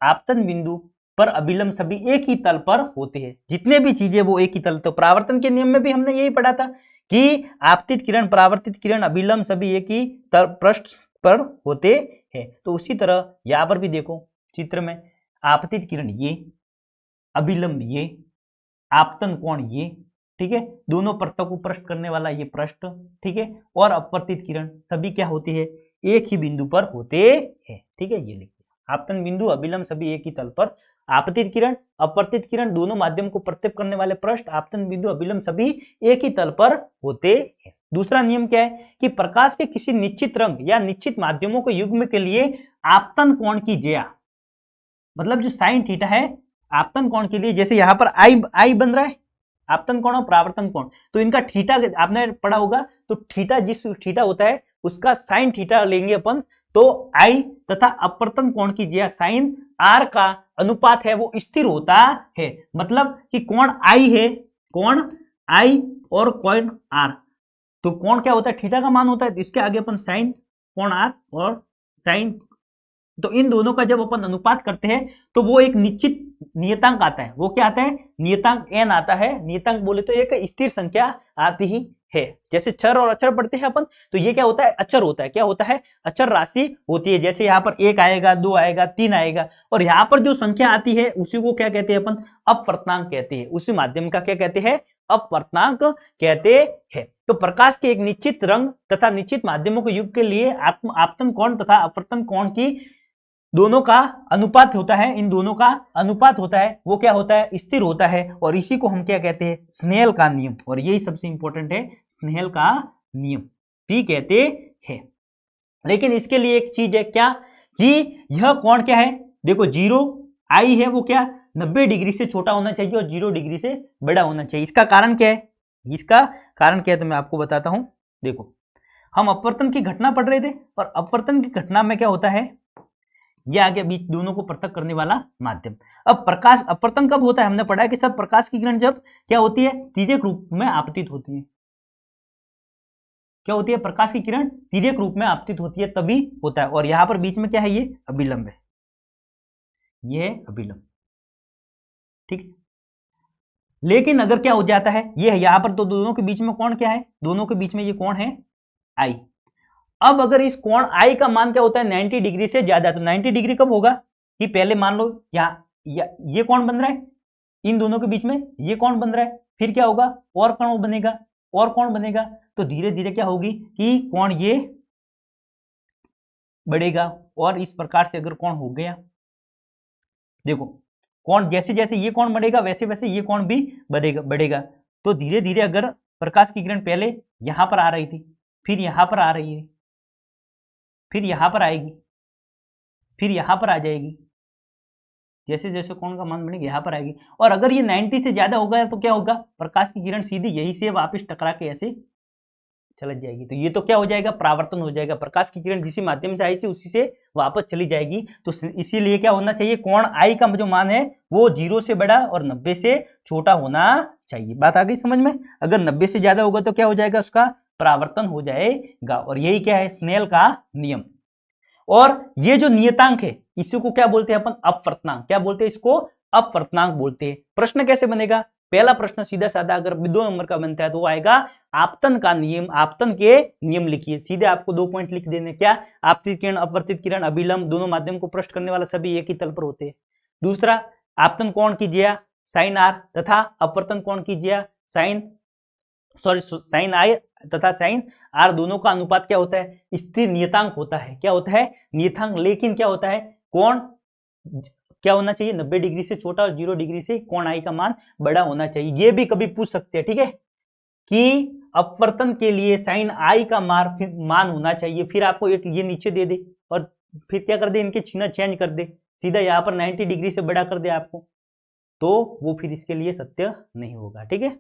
आपतन बिंदु पर अभिलंब सभी एक ही तल पर होते हैं। जितने भी चीजें वो एक ही तल, तो परावर्तन के नियम में भी हमने यही पढ़ा था कि आपतित किरण परावर्तित किरण अभिलंब सभी एक ही तल पृष्ठ पर होते हैं। तो उसी तरह यहां पर भी देखो चित्र में, आपतित किरण ये, अभिलंब ये, आपतन कोण ये, ठीक है, दोनों परतों को पृष्ठ करने वाला ये पृष्ठ, ठीक है, और अपवर्तित किरण सभी क्या होती है, एक ही बिंदु पर होते हैं। ठीक है, ये लिखिए आपतन बिंदु अभिलंब सभी एक ही तल पर, आपतित किरण अपवर्तित किरण दोनों माध्यम को प्रत्येक करने वाले पृष्ठ आपतन बिंदु अभिलंब सभी एक ही तल पर होते हैं। दूसरा नियम क्या है कि प्रकाश के किसी निश्चित रंग या निश्चित माध्यमों के युग्म के लिए आपतन कोण की ज्या, मतलब जो साइन थीटा है आपतन कोण के लिए, जैसे यहां पर आई बन रहा है आपतन कोण और परावर्तन कोण, तो इनका थीटा आपने पढ़ा होगा, तो थीटा जिस थीटा होता है उसका साइन थीटा लेंगे अपन, तो आई तथा अपवर्तन कोण की ज्या साइन आर का अनुपात है वो स्थिर होता है। मतलब कि कोण आई है, कोण आई और कोण आर, तो कोण क्या होता है, थीटा का मान होता है, इसके आगे अपन साइन कोण आर और साइन, तो इन दोनों का जब अपन अनुपात करते हैं तो वो एक निश्चित नियतांक आता है। वो क्या आता है, नियतांक n आता है। नियतांक बोले तो एक स्थिर संख्या आती ही है। जैसे चर और अचर पढ़ते हैं अपन, तो ये क्या होता है, अचर होता है। क्या होता है, अचर राशि होती है। जैसे यहाँ पर 1 आएगा, 2 आएगा, 3 आएगा, और यहाँ पर जो संख्या आती है उसी को क्या कहते हैं अपन, अपवर्तनांक कहते हैं। उसी माध्यम का क्या कहते हैं, अपवर्तनांक कहते हैं। तो प्रकाश के एक निश्चित रंग तथा निश्चित माध्यमों के युग के लिए आपतन कोण तथा अपवर्तन कोण की दोनों का अनुपात होता है, इन दोनों का अनुपात होता है, वो क्या होता है, स्थिर होता है। और इसी को हम क्या कहते हैं, स्नेल का नियम। और यही सबसे इंपॉर्टेंट है, स्नेल का नियम भी कहते हैं। लेकिन इसके लिए एक चीज है क्या, कि यह कोण क्या है, देखो 0 आई है वो क्या 90 डिग्री से छोटा होना चाहिए और 0 डिग्री से बड़ा होना चाहिए। इसका कारण क्या है, इसका कारण क्या है तो मैं आपको बताता हूं। देखो हम अपवर्तन की घटना पढ़ रहे थे, और अपवर्तन की घटना में क्या होता है, ये आगे बीच दोनों को पृथक करने वाला माध्यम। अब प्रकाश अपवर्तन कब होता है, हमने पढ़ा है कि सब प्रकाश की किरण जब क्या होती है, तिर्यक रूप में आपतित होती है। क्या होती है, प्रकाश की किरण तिर्यक रूप में आपतित होती है, तभी होता है। और यहां पर बीच में क्या है, ये अभिलंब है, ये है अभिलंब, ठीक है। लेकिन अगर क्या हो जाता है, ये है यहां पर, तो दोनों के बीच में कोण क्या है, दोनों के बीच में ये कोण है आई। अब अगर इस कोण आई का मान क्या होता है, 90 डिग्री से ज्यादा, तो 90 डिग्री कब होगा, कि पहले मान लो यहाँ ये कोण बन रहा है, इन दोनों के बीच में ये कोण बन रहा है, फिर क्या होगा, और कोण बनेगा, और कोण बनेगा, तो धीरे धीरे क्या होगी कि कोण ये बढ़ेगा। और इस प्रकार से अगर कोण हो गया, देखो कोण जैसे जैसे ये कोण बढ़ेगा वैसे वैसे ये कोण भी बढ़ेगा। तो धीरे धीरे अगर प्रकाश की किरण पहले यहां पर आ रही थी, फिर यहां पर आ रही है, फिर यहां पर आएगी, फिर यहां पर आ जाएगी, जैसे जैसे कोण का मान बढ़ेगा यहां पर आएगी। और अगर ये 90 से ज्यादा होगा तो क्या होगा, प्रकाश की किरण सीधी यही से वापस टकरा के ऐसे चली जाएगी। तो ये तो क्या हो जाएगा, परावर्तन हो जाएगा। प्रकाश की किरण जिस माध्यम से आई थी उसी से वापस चली जाएगी। तो इसीलिए क्या होना चाहिए, कोण आई का जो मान है वो 0 से बड़ा और 90 से छोटा होना चाहिए। बात आ गई समझ में। अगर 90 से ज्यादा होगा तो क्या हो जाएगा, उसका परावर्तन हो जाएगा। और यही क्या है, स्नेल का नियम। और ये जो नियतांक है इसी को क्या बोलते हैं अपन, अपवर्तनांक। क्या बोलते हैं इसको, अपवर्तनांक बोलते हैं। प्रश्न कैसे बनेगा, पहला प्रश्न सीधा साधा अगर 2 नंबर का बनता है तो वो आएगा आपतन का नियम, आपतन के नियम लिखिए। सीधे आपको 2 पॉइंट लिख देने, क्या, आपतित किरण, अपवर्तित किरण, अभिलंब दोनों माध्यम को पृष्ठ करने वाला सभी एक ही तल पर होते हैं। दूसरा, आपतन कोण की ज्या साइन आर तथा अपवर्तन कोण की ज्या साइन आई तथा साइन आर, दोनों का अनुपात क्या होता है, स्थिर नियतांक होता है। क्या होता है, नियतांक। लेकिन क्या होता है, कोण क्या होना चाहिए, 90 डिग्री से छोटा और 0 डिग्री से कोण आई का मान बड़ा होना चाहिए। ये भी कभी पूछ सकते हैं, ठीक है, कि अपवर्तन के लिए साइन आई का मान होना चाहिए। फिर आपको एक ये नीचे दे दे और फिर क्या कर दे, इनके चिन्ह चेंज कर दे, सीधा यहाँ पर 90 डिग्री से बड़ा कर दे आपको, तो वो फिर इसके लिए सत्य नहीं होगा, ठीक है।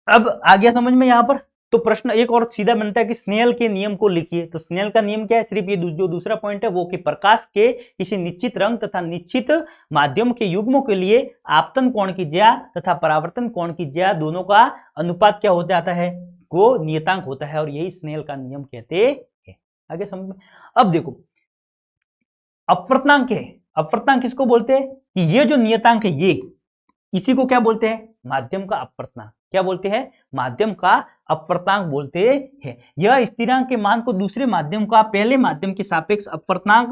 अब आ गया समझ में यहाँ पर। तो प्रश्न एक और सीधा बनता है कि स्नेल के नियम को लिखिए। तो स्नेल का नियम क्या है, सिर्फ ये जो दूसरा पॉइंट है वो कि प्रकाश के किसी निश्चित रंग तथा निश्चित माध्यम के युग्मों के लिए आपतन कोण की ज्या तथा परावर्तन कोण की ज्या दोनों का अनुपात क्या हो जाता है, वो नियतांक होता है। और यही स्नेल का नियम कहते हैं। आगे समझ में। अब देखो अपवर्तनांक है, अपवर्तनांक किसको बोलते हैं, कि ये जो नियतांक है ये, इसी को क्या बोलते हैं, माध्यम का अपवर्तनांक। क्या बोलते हैं, माध्यम का अपवर्तनांक बोलते हैं। यह स्थिरांक के मान को दूसरे माध्यम का पहले माध्यम के सापेक्ष अपवर्तनांक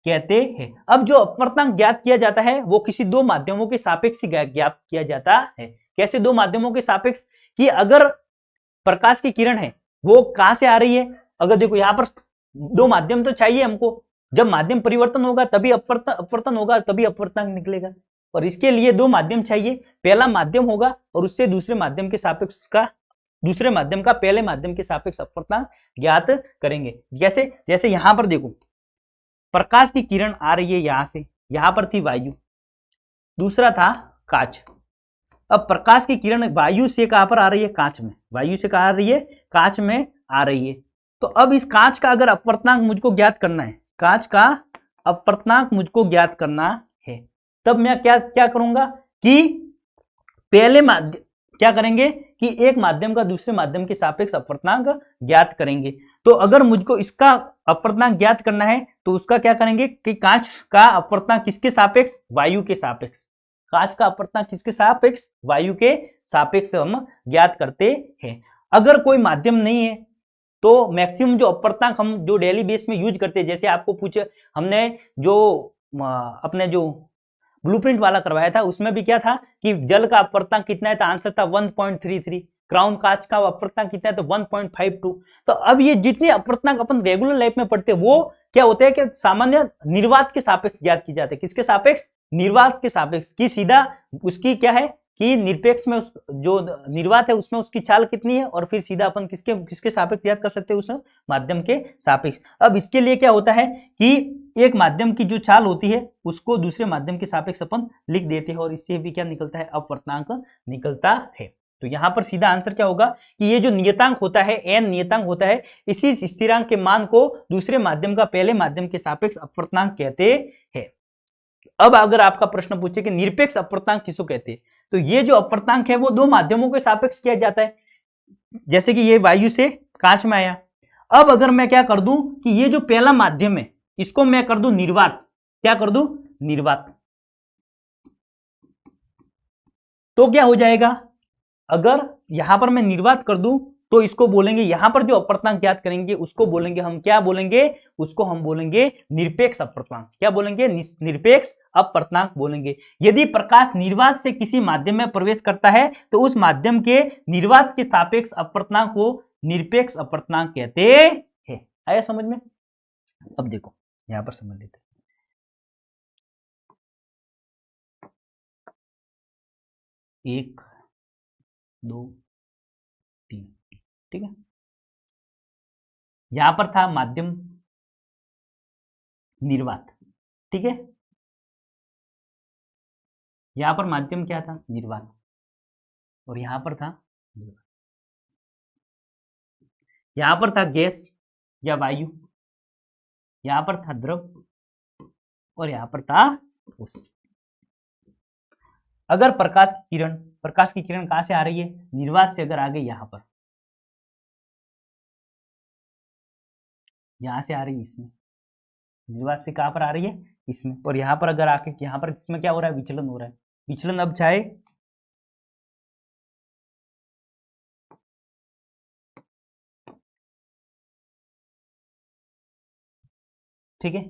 कहते हैं। अब जो अपवर्तनांक ज्ञात किया जाता है वो किसी 2 माध्यमों के सापेक्ष ज्ञात किया जाता है। कैसे 2 माध्यमों के सापेक्ष, कि अगर प्रकाश की किरण है वो कहां से आ रही है, अगर देखो यहां पर 2 माध्यम तो चाहिए हमको, जब माध्यम परिवर्तन होगा तभी अपवर्तन होगा, तभी अपवर्तनांक निकलेगा। और इसके लिए 2 माध्यम चाहिए, पहला माध्यम होगा और उससे दूसरे माध्यम के सापेक्ष उसका, दूसरे माध्यम का पहले माध्यम के सापेक्ष अपवर्तनांक ज्ञात करेंगे। जैसे जैसे यहां पर देखो प्रकाश की किरण आ रही है यहां से, यहां पर थी वायु, दूसरा था कांच। अब प्रकाश की किरण वायु से कहां पर आ रही है, कांच में, वायु से कहां आ रही है, कांच में आ रही है। तो अब इस कांच का अगर अपवर्तनांक मुझको ज्ञात करना है, कांच का अपवर्तनांक मुझको ज्ञात करना है, तब मैं क्या क्या करूंगा कि पहले माध्यम क्या करेंगे कि एक माध्यम का दूसरे माध्यम के सापेक्ष अपवर्तनांक ज्ञात करेंगे। तो अगर मुझको इसका अपवर्तनांक ज्ञात करना है तो उसका क्या करेंगे कि कांच का अपवर्तनांक किसके सापेक्ष, वायु के सापेक्ष। कांच का अपवर्तनांक किसके सापेक्ष, वायु के सापेक्ष हम ज्ञात करते हैं। अगर कोई माध्यम नहीं है तो मैक्सिमम जो अपवर्तनांक हम जो डेली बेस में यूज करते हैं, जैसे आपको पूछे हमने जो अपने जो ब्लूप्रिंट वाला करवाया था उसमें भी क्या था कि जल का अपवर्तनांक कितना है, तो आंसर था 1.33, क्राउन कांच का अपवर्तनांक कितना है तो 1.52। तो अब ये जितने अपवर्तनांक अपन रेगुलर लाइफ में पढ़ते हैं वो क्या होते हैं कि सामान्य निर्वात के सापेक्ष ज्ञात की जाते हैं। किसके सापेक्ष, निर्वात के सापेक्ष, की सीधा उसकी क्या है कि निरपेक्ष में उस जो निर्वात है उसमें उसकी चाल कितनी है और फिर सीधा अपन किसके किसके सापेक्ष ज्ञात कर सकते हैं, उस माध्यम के सापेक्ष। अब इसके लिए क्या होता है कि एक माध्यम की जो चाल होती है उसको दूसरे माध्यम के सापेक्ष अपन लिख देते हैं और इससे भी क्या निकलता है, अपवर्तनांक निकलता है। तो यहां पर सीधा आंसर क्या होगा कि ये जो नियतांक होता है, n नियतांक होता है, इसी स्थिरांक के मान को दूसरे माध्यम का पहले माध्यम के सापेक्ष अपवर्तनांक कहते हैं। अब अगर आपका प्रश्न पूछे कि निरपेक्ष अपवर्तनांक किसको कहते हैं, तो ये जो अपवर्तनांक है वो दो माध्यमों के सापेक्ष किया जाता है। जैसे कि ये वायु से कांच में आया, अब अगर मैं क्या कर दूं कि ये जो पहला माध्यम है इसको मैं कर दूं निर्वात, क्या कर दूं, निर्वात, तो क्या हो जाएगा, अगर यहां पर मैं निर्वात कर दूं तो इसको बोलेंगे, यहां पर जो अपवर्तनांक ज्ञात करेंगे उसको बोलेंगे हम, क्या बोलेंगे, उसको हम बोलेंगे निरपेक्ष अपवर्तनांक। क्या बोलेंगे, निरपेक्ष अपवर्तनांक बोलेंगे। यदि प्रकाश निर्वात से किसी माध्यम में प्रवेश करता है तो उस माध्यम के निर्वात के सापेक्ष अपवर्तनांक को निरपेक्ष अपवर्तनांक कहते हैं। आया समझ में? अब देखो यहां पर समझ लेते हैं। 1 2 3, ठीक है। यहां पर था माध्यम निर्वात, ठीक है, यहां पर माध्यम क्या था, निर्वात, और यहां पर था निर्वात। यहां पर था गैस या वायु, यहां पर था द्रव और यहां पर था ठोस। अगर प्रकाश की किरण कहां से आ रही है, निर्वात से अगर आ गई यहां पर, यहां से आ रही है इसमें, निर्वात से कहां पर आ रही है, इसमें, और यहां पर अगर आके यहां पर इसमें क्या हो रहा है, विचलन हो रहा है। विचलन अब चाहे ठीक है,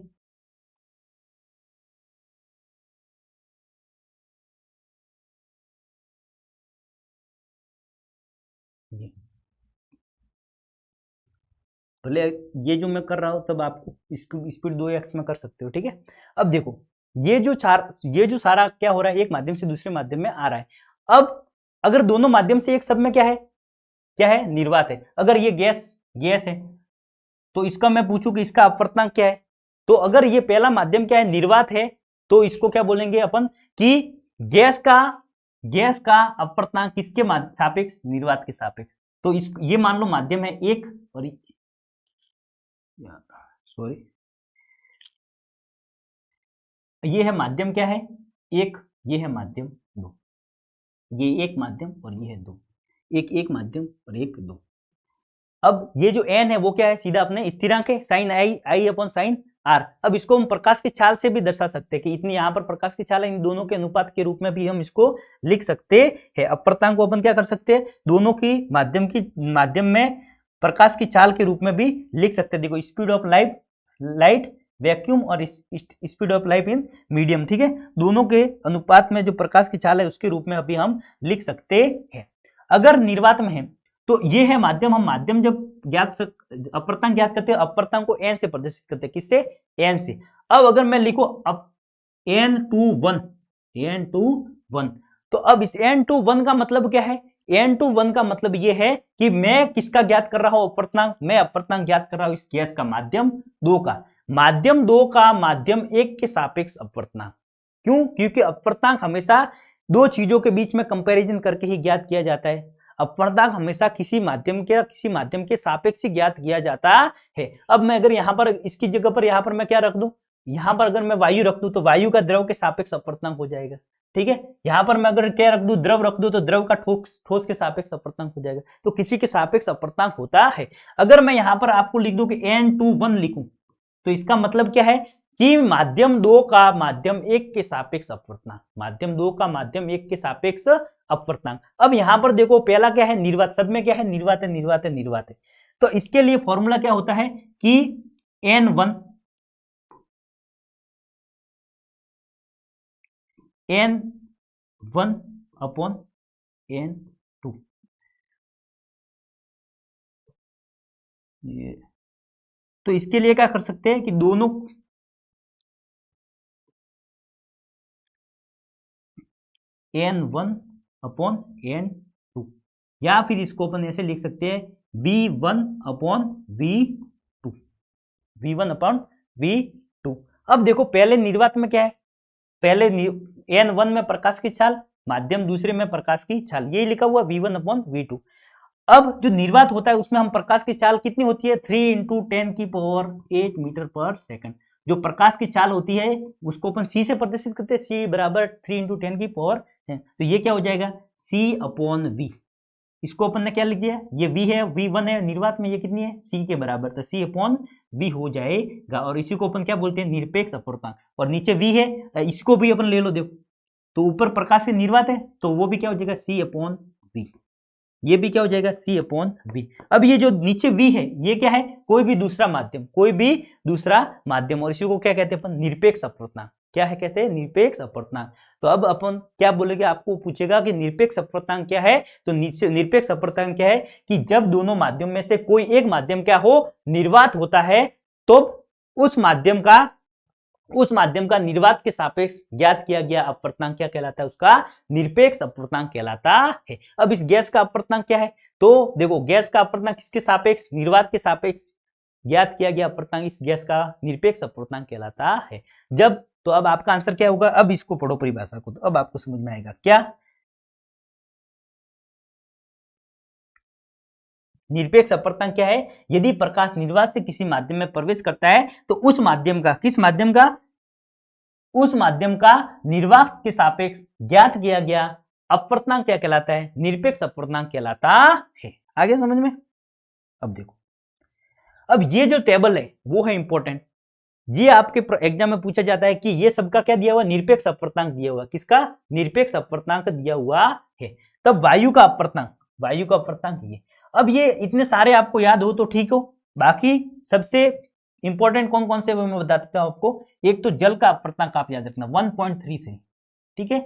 भले ये जो मैं कर रहा हूं तब आपको इसकी स्पीड 2x में कर सकते हो, ठीक है। अब देखो ये जो सारा क्या हो रहा है, एक माध्यम से दूसरे माध्यम में आ रहा है। अब अगर दोनों माध्यम से एक सब में क्या है, निर्वात है। अगर ये गैस है तो इसका मैं पूछूं कि इसका अपवर्तनांक क्या है, तो अगर ये पहला माध्यम क्या है, निर्वात है, तो इसको क्या बोलेंगे अपन कि गैस का अपवर्तनांक किसके सापेक्ष, निर्वात के सापेक्ष। तो ये मान लो माध्यम है 1 और सॉरी ये है माध्यम क्या है 1, ये है माध्यम 2, ये एक माध्यम और ये है 2, एक माध्यम और एक 2। अब ये जो n है वो क्या है, सीधा अपने स्थिरांक है, sine I upon sine R. अब इसको हम प्रकाश की चाल से भी दर्शा सकते हैं कि इतनी यहाँ पर प्रकाश की चाल है, इन दोनों के अनुपात के रूप में भी हम इसको लिख सकते हैं। अपवर्तनांक को अपन क्या कर सकते हैं, दोनों की माध्यम में प्रकाश की चाल के रूप में भी लिख सकते हैं। देखो स्पीड ऑफ लाइट वैक्यूम और speed of light in medium, ठीक है, दोनों के अनुपात में जो प्रकाश की चाल है उसके रूप में अभी हम लिख सकते हैं। अगर निर्वात में है तो ये है माध्यम, हम माध्यम जब अपवर्तनांक ज्ञात करते हैं, अपवर्तनांक को n से प्रदर्शित करते हैं, किससे, n से। अब अगर मैं लिखो अब n/1 तो अब इस n/1 का मतलब क्या है, n/1 का मतलब ये है कि मैं किसका ज्ञात कर रहा हूं, अपवर्तनांक, मैं अपवर्तनांक ज्ञात कर रहा हूं इस गैस का, माध्यम 2 का, माध्यम 2 का माध्यम 1 के सापेक्ष अपवर्तनांक। क्यों, क्योंकि अपवर्तनांक हमेशा दो चीजों के बीच में कंपैरिजन करके ही ज्ञात किया जाता है। अपवर्तनांक हमेशा किसी माध्यम के सापेक्ष ज्ञात किया जाता है। अब मैं अगर यहां पर इसकी जगह पर यहां पर मैं क्या रख दूं, यहां पर अगर मैं वायु रख दूं तो वायु का द्रव के सापेक्ष अपवर्तनांक हो जाएगा, ठीक है। यहां पर मैं अगर क्या रख दूं, द्रव रख दूं तो द्रव का ठोस के सापेक्ष अपवर्तनांक हो जाएगा। तो किसी के सापेक्ष अपवर्तनांक होता है। अगर मैं यहां पर आपको लिख दूं कि N21 लिखूं तो इसका मतलब क्या है कि माध्यम 2 का माध्यम 1 के सापेक्ष अपवर्तनांक, माध्यम 2 का माध्यम 1 के सापेक्ष अपवर्तनांक। अब यहां पर देखो पहला क्या है, निर्वात, सब में क्या है, निर्वात है, निर्वात है, निर्वात है। तो इसके लिए फॉर्मूला क्या होता है कि N1 अपॉन N2, ये तो इसके लिए क्या कर सकते हैं कि दोनों N1 अपॉन N2, या फिर इसको अपन ऐसे लिख सकते हैं V1 upon V2, V1 upon V2। अब देखो पहले निर्वात में क्या है, पहले N1 में प्रकाश की चाल, माध्यम दूसरे में प्रकाश की चाल, यही लिखा हुआ V1 अपॉन V2। अब जो निर्वात होता है उसमें हम प्रकाश की चाल कितनी होती है, 3 इंटू 10⁸ मीटर पर सेकंड। जो प्रकाश की चाल होती है उसको अपन C से प्रदर्शित करते हैं, C बराबर 3 इंटू 10⁻, तो ये क्या हो जाएगा C अपॉन V। इसको अपन ने क्या लिख दिया, ये V है, V1 है निर्वात में, ये कितनी है C के बराबर, तो C अपॉन V हो जाएगा। और इसी को अपन क्या बोलते हैं, निरपेक्ष अपवर्तनांक। और नीचे V है, इसको भी अपन ले लो, देखो तो ऊपर प्रकाश की निर्वात है तो वो भी क्या हो जाएगा C अपॉन V, ये भी क्या हो जाएगा C अपॉन V। अब ये जो नीचे V है ये क्या है, कोई भी दूसरा माध्यम, कोई भी दूसरा माध्यम, और इसी को क्या कहते हैं अपन, निरपेक्ष अपवर्तनांक। क्या है कहते हैं, निरपेक्ष अपवर्तनांक। तो अब अपन क्या बोलेंगे, आपको पूछेगा कि निरपेक्ष अपवर्तनांक क्या है, तो नीचे निरपेक्ष अपवर्तनांक क्या है कि जब दोनों माध्यम में से कोई एक माध्यम क्या हो, निर्वात होता है, तो उस माध्यम का निर्वात के सापेक्ष ज्ञात किया गया अपवर्तनांक क्या कहलाता है, उसका निरपेक्ष अपवर्तनांक कहलाता है। अब इस गैस का अपवर्तनांक क्या है, तो देखो गैस का अपवर्तनांक किसके सापेक्ष, निर्वात के सापेक्ष ज्ञात किया गया अपवर्तनांक इस गैस का निरपेक्ष अपवर्तनांक कहलाता है। जब तो अब आपका आंसर क्या होगा, अब इसको पढ़ो परिभाषा को, तो अब आपको समझ में आएगा क्या, निरपेक्ष अपवर्तनांक क्या है, यदि प्रकाश निर्वात से किसी माध्यम में प्रवेश करता है तो उस माध्यम का, किस माध्यम का, उस माध्यम का निर्वात के सापेक्ष ज्ञात किया गया अपवर्तनांक क्या कहलाता है, निरपेक्ष अपवर्तनांक कहलाता है। आगे समझ में। अब देखो, अब ये जो टेबल है वो है इंपॉर्टेंट, ये आपके एग्जाम में पूछा जाता है कि ये सबका क्या दिया हुआ, निरपेक्ष अपवर्तनांक दिया हुआ, किसका, निरपेक्ष अपवर्तनांक दिया हुआ है। तब वायु का अपवर्तनांक, वायु का अपवर्तनांक ये, अब ये इतने सारे आपको याद हो तो ठीक हो, बाकी सबसे इंपॉर्टेंट कौन कौन से वो मैं बता देता हूं आपको। एक तो जल का अपवर्तनांक आप याद रखना 1.33, ठीक है।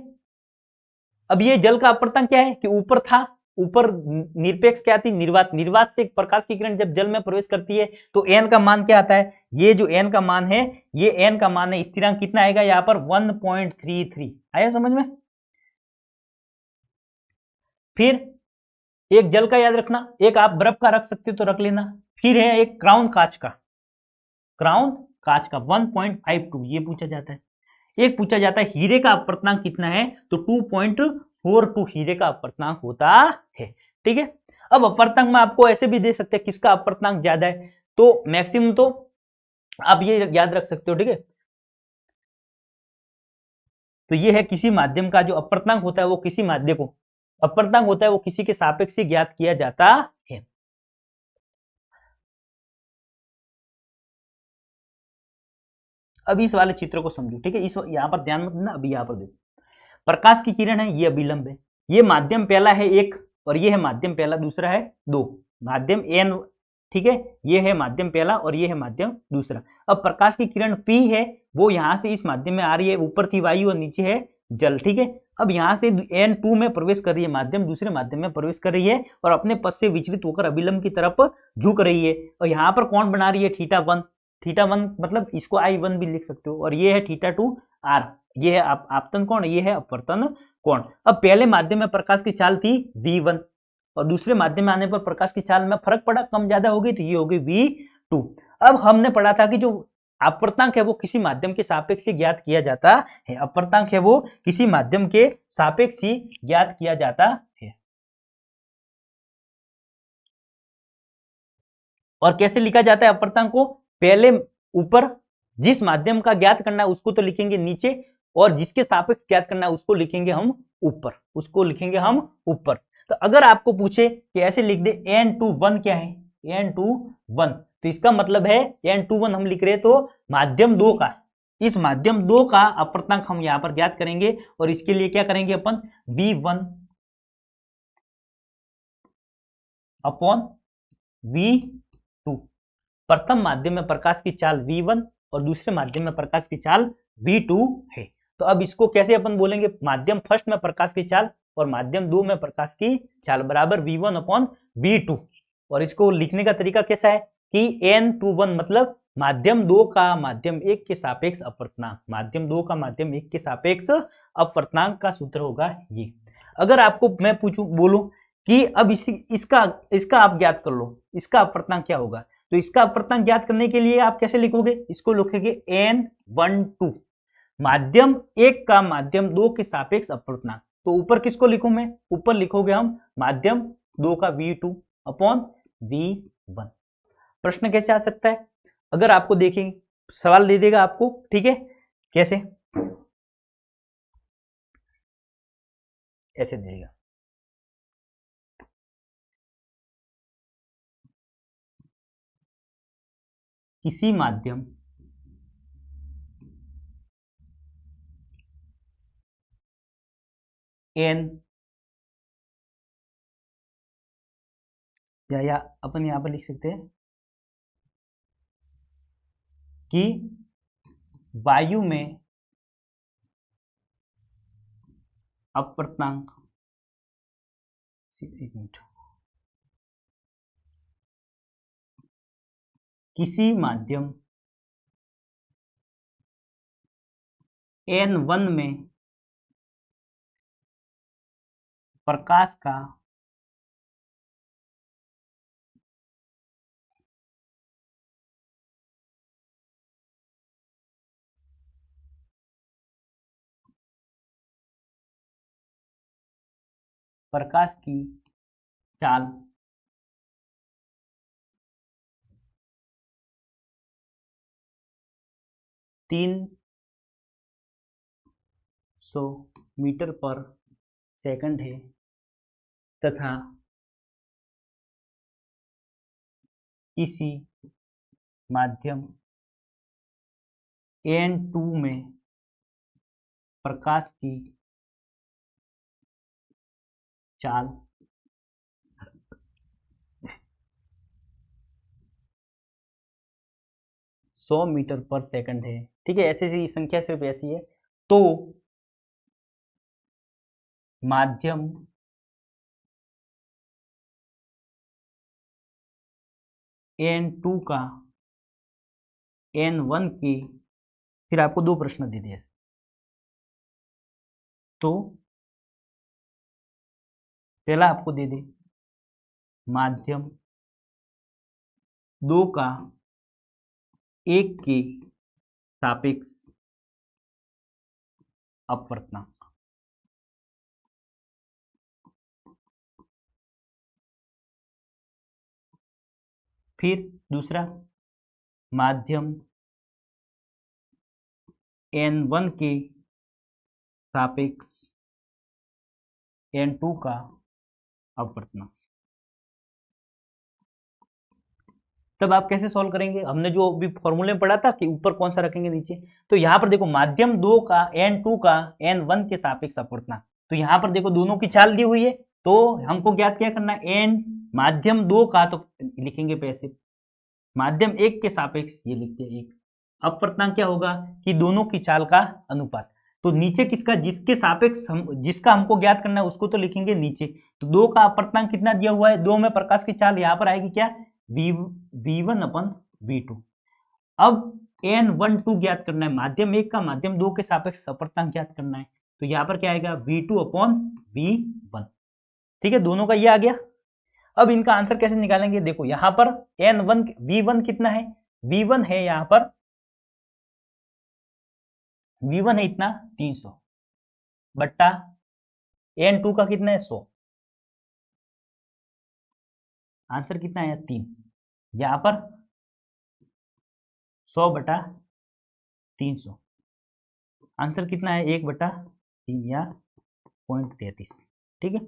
अब ये जल का अपवर्तनांक क्या है कि ऊपर था, ऊपर निरपेक्ष क्या थी, निर्वात, निर्वात से प्रकाश की किरण जब जल में प्रवेश करती है तो n का मान क्या आता है, ये जो n का मान है, ये n का मान है, स्थिरांक कितना आएगा यहाँ पर 1.33, आया समझ में। फिर एक जल का याद रखना, एक आप बर्फ का रख सकते हो तो रख लेना। फिर है एक क्राउन कांच का, क्राउन कांच का 1.52 ये पूछा जाता है। एक पूछा जाता है हीरे का अपवर्तनांक कितना है, तो 2.42 हीरे का अपवर्तनांक होता है, ठीक है। अब अपवर्तनांक में आपको ऐसे भी दे सकते हैं किसका अपवर्तनांक ज्यादा है, तो मैक्सिमम तो आप ये याद रख सकते हो, ठीक है। तो ये है किसी माध्यम का जो अपवर्तनांक होता है वो किसी माध्यम को, अपवर्तनांक होता है वो किसी के सापेक्ष ज्ञात किया जाता है। अब इस वाले चित्र को समझो, ठीक है, इस यहां पर ध्यान मत देना, अभी यहां पर देखो प्रकाश की किरण है, ये अभिलंब है, ये माध्यम पहला है एक, और ये है माध्यम पहला, दूसरा है दो, माध्यम n, ठीक है, ये है माध्यम पहला और ये है माध्यम दूसरा। अब प्रकाश की किरण P है, वो यहां से इस माध्यम में आ रही है, ऊपर थी वायु और नीचे है जल, ठीक है। अब यहां से N2 में प्रवेश कर रही है, माध्यम दूसरे माध्यम में प्रवेश कर रही है और अपने पथ से विचलित होकर अभिलंब की तरफ झुक रही है, और यहाँ पर कौन बना रही है, θ1, θ1 मतलब इसको I1 भी लिख सकते हो, और ये है θ2 R, ये है आपतन कोण, ये है अपवर्तन कोण। अब पहले माध्यम में प्रकाश की चाल थी V1 और दूसरे माध्यम में आने पर प्रकाश की चाल में फर्क पड़ा, कम ज्यादा हो गई, तो ये हो गई V2। अब हमने पढ़ा था कि जो अपवर्तनांक है वो किसी माध्यम के सापेक्ष ज्ञात किया जाता है, अपवर्तनांक है वो किसी माध्यम के सापेक्ष ज्ञात किया जाता है। और कैसे लिखा जाता है अपवर्तनांक को, पहले ऊपर जिस माध्यम का ज्ञात करना है उसको तो लिखेंगे नीचे, और जिसके सापेक्ष ज्ञात करना है उसको लिखेंगे हम ऊपर, उसको लिखेंगे हम ऊपर। तो अगर आपको पूछे कि ऐसे लिख दे n21 क्या है, n21, तो इसका मतलब है n21 हम लिख रहे हैं तो माध्यम 2 का, इस माध्यम 2 का अपर्तनांक हम यहां पर ज्ञात करेंगे, और इसके लिए क्या करेंगे अपन, v1 अपॉन v2। प्रथम माध्यम में प्रकाश की चाल v1 और दूसरे माध्यम में प्रकाश की चाल v2 है। तो अब इसको कैसे अपन बोलेंगे, माध्यम फर्स्ट में प्रकाश की चाल और माध्यम 2 में प्रकाश की चाल बराबर v1 अपॉन v2। और इसको लिखने का तरीका कैसा है कि n21 मतलब माध्यम 2 का माध्यम 1 के सापेक्ष अपवर्तनांक, माध्यम 2 का माध्यम 1 के सापेक्ष अपवर्तनांक का सूत्र होगा ये। अगर आपको मैं पूछूं, बोलूं कि अब इसका आप ज्ञात कर लो, इसका अपवर्तनांक क्या होगा, तो इसका अपवर्तनांक ज्ञात करने के लिए आप कैसे लिखोगे, इसको लिखोगे n12 माध्यम 1 का माध्यम 2 के सापेक्ष अपवर्तनांक। तो ऊपर किसको लिखूं मैं, ऊपर लिखोगे हम माध्यम 2 का v2 अपॉन v1। प्रश्न कैसे आ सकता है, अगर आपको देखेंगे सवाल दे देगा आपको, ठीक है, कैसे, ऐसे देगा, किसी माध्यम n या अपन यहां पर लिख सकते हैं कि वायु में अपवर्तनांक, एक मिनट, किसी माध्यम n1 में प्रकाश का प्रकाश की चाल 300 मीटर पर सेकंड है तथा किसी माध्यम n2 में प्रकाश की चाल 100 मीटर पर सेकंड है, ठीक है, ऐसी संख्या सिर्फ ऐसी है, तो माध्यम n2 का n1 की, फिर आपको दो प्रश्न दे दिए, तो पहला आपको दे दे माध्यम 2 का 1 के सापेक्ष अपवर्तनांक, फिर दूसरा माध्यम n1 के सापेक्ष n2 का अपवर्तनांक। तब आप कैसे सॉल्व करेंगे, हमने जो अभी फॉर्मूले में पढ़ा था कि ऊपर कौन सा रखेंगे नीचे, तो यहां पर देखो माध्यम 2 का n2 का n1 के सापेक्ष अपवर्तनांक, तो यहां पर देखो दोनों की चाल दी हुई है, तो हमको ज्ञात क्या करना है, n माध्यम 2 का, तो लिखेंगे पैसे माध्यम 1 के सापेक्ष, ये लिखते हैं 1, अपवर्तनांक क्या होगा कि दोनों की चाल का अनुपात, तो नीचे किसका, जिसके सापेक्ष जिसका हमको ज्ञात करना है उसको तो लिखेंगे नीचे, तो 2 का अपवर्तनांक कितना दिया हुआ है, 2 में प्रकाश की चाल यहां पर आएगी क्या, v1 अपन v2। अब n12 ज्ञात करना है, माध्यम 1 का माध्यम 2 के सापेक्ष अपवर्तनांक ज्ञात करना है, तो यहां पर क्या आएगा v2 अपॉन v1, ठीक है, दोनों का ये आ गया। अब इनका आंसर कैसे निकालेंगे, देखो यहां पर n1 v1 कितना है, v1 है यहां पर, v1 है इतना 300 बट्टा n2 का कितना है 100, आंसर कितना है 3, यहां पर 100 बटा 300। आंसर कितना है 1/3 या 0.33। ठीक है,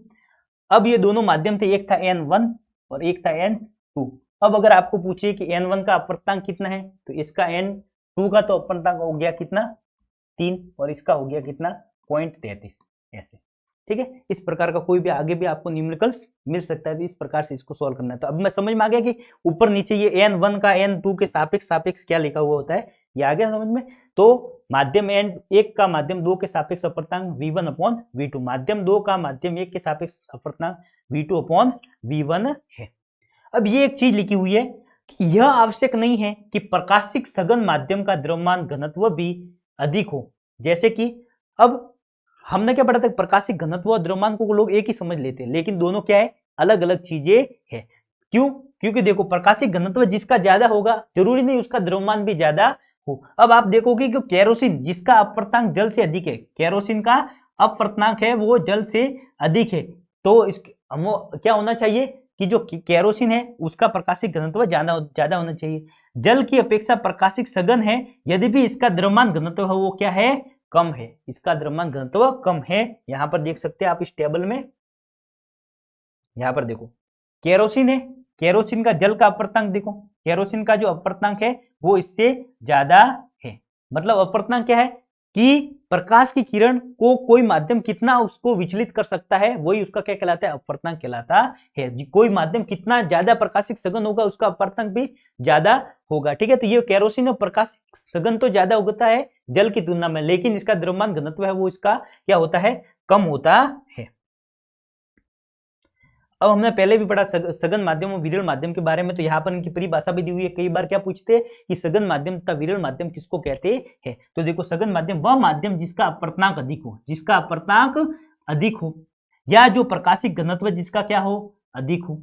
अब ये दोनों माध्यम थे, एक था N1 और एक था N2। अब अगर आपको पूछे कि N1 का अपवर्तनांक कितना है तो इसका N2 का तो अपवर्तनांक हो गया कितना 3 और इसका हो गया कितना 0.33 ऐसे। ठीक है, इस प्रकार का कोई भी आगे भी आपको न्यूमेरिकल मिल सकता है, तो इस प्रकार से इसको सॉल्व करना है। तो अब मैं समझ में आ गया कि ऊपर नीचे ये N1 का N2 के सापेक्ष क्या लिखा हुआ होता है, ये आ गया समझ में। तो माध्यम N1 का माध्यम 2 के सापेक्ष अपवर्तनांक V1/V2, माध्यम 2 का माध्यम 1 के सापेक्ष अपवर्तनांक V2/V1 है। अब ये एक चीज लिखी हुई है कि यह आवश्यक नहीं है कि प्रकाशिक सघन माध्यम का द्रव्यमान घनत्व भी अधिक हो। जैसे कि अब हमने क्या पढ़ा था, प्रकाशिक घनत्व और द्रव्यमान को लोग एक ही समझ लेते हैं, लेकिन दोनों क्या है, अलग अलग चीजें है। क्यों? क्योंकि देखो प्रकाशिक घनत्व जिसका ज्यादा होगा जरूरी नहीं उसका द्रव्यमान भी ज्यादा हो। अब आप देखोगे कि केरोसिन जिसका अपवर्तनांक जल से अधिक है, केरोसिन का अपवर्तनांक है वो जल से अधिक है, तो इस क्या होना चाहिए कि जो केरोसिन है उसका प्रकाशिक घनत्व ज्यादा होना चाहिए। जल की अपेक्षा प्रकाशिक सघन है, यद्यपि इसका द्रव्यमान घनत्व है वो क्या है, कम है, इसका द्रव्यमान घनत्व कम है। यहां पर देख सकते हैं आप इस टेबल में, यहां पर देखो केरोसिन है, केरोसिन का जल का अपवर्तनांक देखो, केरोसिन का जो अपवर्तनांक है वो इससे ज्यादा है। मतलब अपवर्तनांक क्या है कि प्रकाश की किरण को कोई माध्यम कितना उसको विचलित कर सकता है, वही उसका क्या कहलाता है, अपवर्तनांक कहलाता है। कोई माध्यम कितना ज्यादा प्रकाशिक सघन होगा उसका अपवर्तनांक भी ज्यादा होगा। ठीक है, तो ये केरोसिन और प्रकाशिक सघन तो ज्यादा होता है जल की तुलना में, लेकिन इसका द्रव्यमान घनत्व है वो इसका क्या होता है, कम होता है। अब हमने पहले भी पढ़ा सघन माध्यम और विरल माध्यम के बारे में, तो यहाँ पर इनकी परिभाषा भी दी हुई है। कई बार क्या पूछते हैं कि सघन माध्यम तथा विरल माध्यम किसको कहते हैं। तो देखो सघन माध्यम वह माध्यम जिसका अपवर्तनांक अधिक हो, जिसका अपवर्तनांक अधिक हो, या जो प्रकाशिक घनत्व जिसका क्या हो, अधिक हो,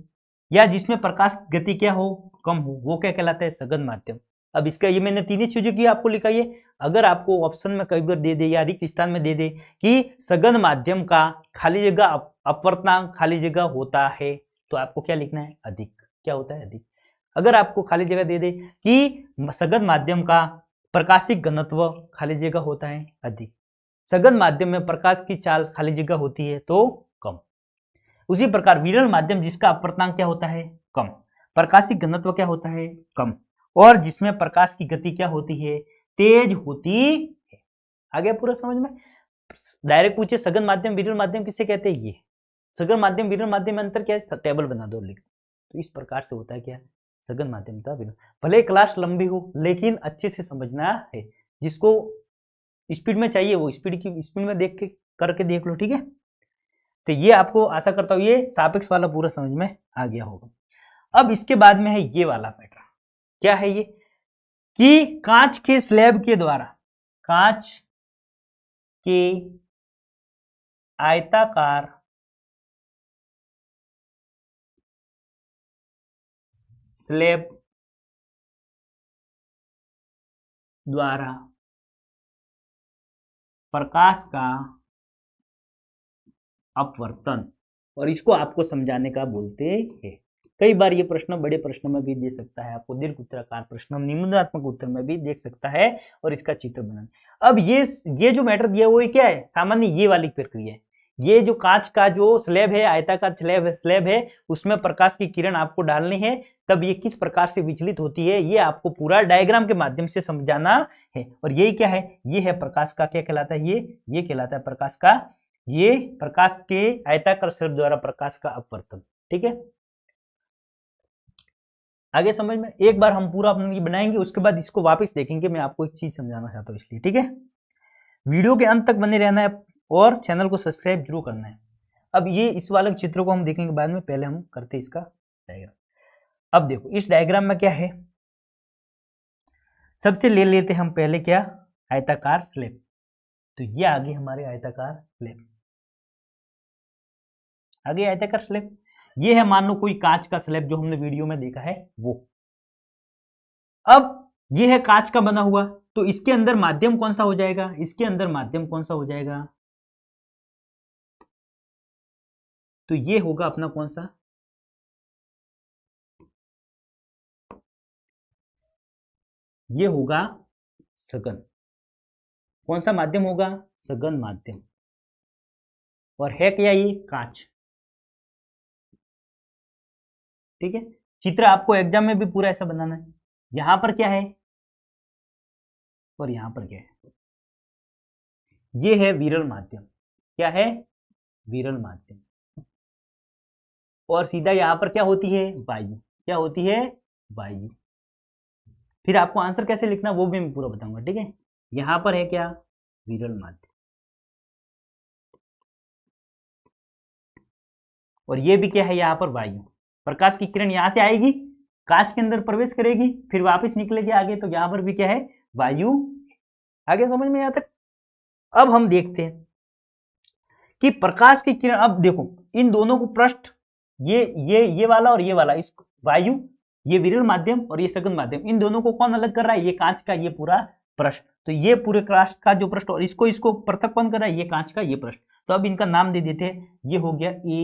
या जिसमें प्रकाश गति क्या हो, कम हो, वो क्या कहलाता है, सघन माध्यम। अब इसका ये मैंने तीन ही चीजों की आपको लिखा है। अगर आपको ऑप्शन में कई बार दे दे या रिक्त स्थान में दे दे कि सघन माध्यम का खाली जगह अपवर्तनांक खाली जगह होता है, तो आपको क्या लिखना है, अधिक। क्या होता है, अधिक। अगर आपको खाली जगह दे दे कि सघन माध्यम का प्रकाशिक घनत्व खाली जगह होता है, अधिक, सघन माध्यम में प्रकाश की चाल खाली जगह होती है तो कम। उसी प्रकार विरल माध्यम जिसका अपवर्तनांक क्या होता है, कम, प्रकाशिक घनत्व क्या होता है, कम, और जिसमें प्रकाश की गति क्या होती है, तेज होती है। आ गया पूरा समझ में। डायरेक्ट पूछे सघन माध्यम विरल माध्यम किसे कहते हैं, ये सघन माध्यम विरल माध्यम में अंतर क्या है, टेबल बना दो लिख। तो इस प्रकार से होता है क्या, सघन माध्यम था विरल। भले क्लास लंबी हो लेकिन अच्छे से समझना है, जिसको स्पीड में चाहिए वो स्पीड में देख के करके देख लो। ठीक है, तो ये आपको आशा करता हूं ये सापेक्ष वाला पूरा समझ में आ गया होगा। अब इसके बाद में है ये वाला पैटर्न, क्या है ये कि कांच के स्लैब के द्वारा, कांच के आयताकार स्लैब द्वारा प्रकाश का अपवर्तन, और इसको आपको समझाने का बोलते हैं। कई बार ये प्रश्न बड़े प्रश्न में भी दे सकता है, आपको दीर्घ उत्तराकार प्रश्न निबंधात्मक उत्तर में भी देख सकता है, और इसका चित्र बनाना। अब ये जो मैटर दिया वो क्या है, सामान्य ये वाली प्रक्रिया है। ये जो कांच का जो स्लैब है, आयताकार स्लैब है, उसमें प्रकाश की किरण आपको डालनी है, तब ये किस प्रकार से विचलित होती है ये आपको पूरा डायग्राम के माध्यम से समझाना है। और यही क्या है, ये है प्रकाश का क्या कहलाता है, ये कहलाता है प्रकाश का, ये प्रकाश के आयताकार स्लैब द्वारा प्रकाश का अपवर्तन। ठीक है, आगे समझ में। एक बार हम पूरा अपना बनाएंगे, उसके बाद इसको वापस देखेंगे। मैं आपको एक चीज समझाना चाहता हूँ इसलिए। ठीक है, वीडियो के अंत तक बने रहना है और चैनल को सब्सक्राइब जरूर करना है। अब ये इस वाले चित्र को हम देखेंगे बाद में, पहले हम करते इसका डायग्राम। अब देखो इस डायग्राम में क्या है, सबसे ले लेते हम पहले क्या, आयताकार स्लैब। तो ये आगे हमारे आयताकार स्लैब, आगे आयताकार स्लैब। ये है मान लो कोई कांच का स्लैब जो हमने वीडियो में देखा है वो। अब ये है कांच का बना हुआ, तो इसके अंदर माध्यम कौन सा हो जाएगा, इसके अंदर माध्यम कौन सा हो जाएगा, तो ये होगा अपना कौन सा, ये होगा सघन। कौन सा माध्यम होगा? सघन माध्यम। और है क्या? ये कांच। ठीक है, चित्र आपको एग्जाम में भी पूरा ऐसा बनाना है। यहां पर क्या है और यहां पर क्या है? ये है विरल माध्यम। क्या है? विरल माध्यम। और सीधा यहां पर क्या होती है? वायु। क्या होती है? वायु। फिर आपको आंसर कैसे लिखना वो भी मैं पूरा बताऊंगा। ठीक है, यहां पर है क्या? विरल माध्यम। और ये भी क्या है? यहां पर वायु। प्रकाश की किरण यहां से आएगी, कांच के अंदर प्रवेश करेगी, फिर वापस निकलेगी आगे, तो यहां पर भी क्या है? वायु। आगे समझ में यहां तक? अब हम देखते हैं कि प्रकाश की किरण, अब देखो इन दोनों को पृष्ठ, ये वाला और ये वाला, इस वायु, ये विरल माध्यम और ये सघन माध्यम, इन दोनों को कौन अलग कर रहा है? ये कांच का ये पूरा पृष्ठ। तो ये पूरे कांच का जो पृष्ठ और इसको पृथक कौन कर रहा है? ये कांच का ये पृष्ठ। तो अब इनका नाम दे देते हैं। ये हो गया ए,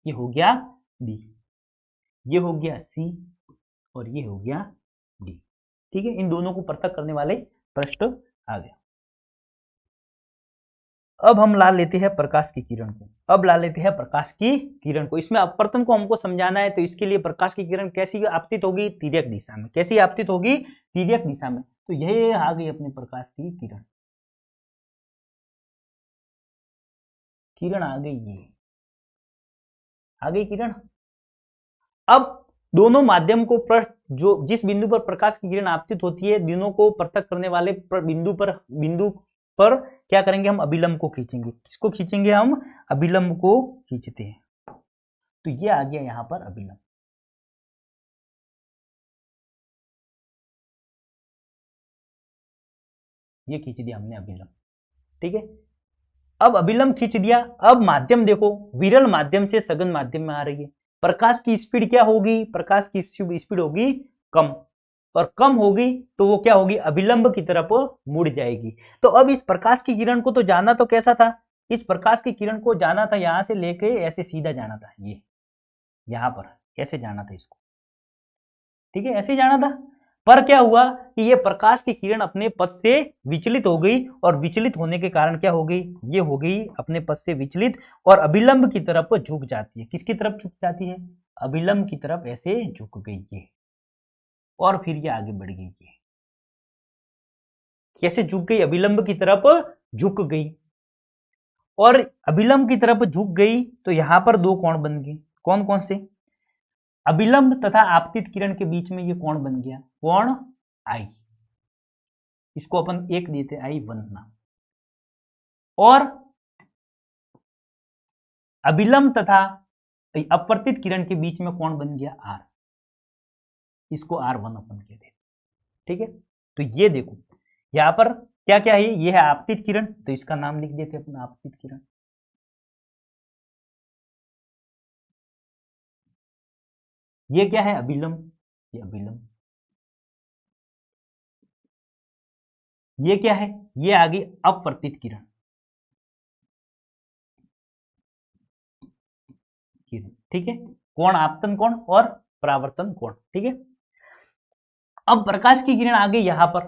ये हो गया बी, ये हो गया सी और ये हो गया डी। ठीक है, इन दोनों को पृथक करने वाले पृष्ठ आ गया। अब हम ला लेते हैं प्रकाश की किरण को। अब ला लेते हैं प्रकाश की किरण को। इसमें अपवर्तन को हमको समझाना है, तो इसके लिए प्रकाश की किरण कैसी आपतित होगी? तिर्यक दिशा में। कैसी आपतित होगी? तिर्यक दिशा में। तो यह आ गई अपनी प्रकाश की किरण। किरण आ गई, ये आ गई किरण। अब दोनों माध्यम को जो जिस बिंदु पर प्रकाश की किरण आपतित होती है, दोनों को पृथक करने वाले बिंदु पर क्या करेंगे? हम अभिलंब को खींचेंगे। किसको खींचेंगे? हम अभिलंब को खींचते हैं। तो ये आ गया यहां पर अभिलंब। ये खींच दिया हमने अभिलंब। ठीक है, अब अभिलंब खींच दिया। अब माध्यम देखो, विरल माध्यम से सघन माध्यम में आ रही है। प्रकाश की स्पीड क्या होगी? प्रकाश की स्पीड होगी कम, और कम होगी तो वो क्या होगी? अभिलंब की तरफ मुड़ जाएगी। तो अब इस प्रकाश की किरण को तो जाना तो कैसा था? इस प्रकाश की किरण को जाना था यहां से लेके ऐसे सीधा जाना था, ये यहां पर कैसे जाना था इसको? ठीक है, ऐसे ही जाना था। पर क्या हुआ कि ये प्रकाश की किरण अपने पथ से विचलित हो गई, और विचलित होने के कारण क्या हो गई? ये हो गई अपने पथ से विचलित और अभिलंब की तरफ झुक जाती है। किसकी तरफ झुक जाती है? अभिलंब की तरफ ऐसे झुक गई ये, और फिर ये आगे बढ़ गई। ये कैसे झुक गई? अभिलंब की तरफ झुक गई, और अभिलंब की तरफ झुक गई तो यहां पर दो कोण बन गए। कौन कौन से? अभिलंब तथा आपतित किरण के बीच में ये कोण बन गया, कोण आई। इसको अपन एक देते I1 नाम। और अभिलंब तथा अपवर्तित किरण के बीच में कोण बन गया R, इसको R1 अपन कहते हैं। ठीक है, तो ये देखो यहां पर क्या क्या है? ये है आपतित किरण, तो इसका नाम लिख देते अपन आपतित किरण। ये क्या है? अभिलंब, ये अभिलंब। ये क्या है? ये आ गई अपवर्तित किरण। ठीक है, कोण आपतन कोण और परावर्तन कोण। ठीक है, अब प्रकाश की किरण आ गई यहां पर,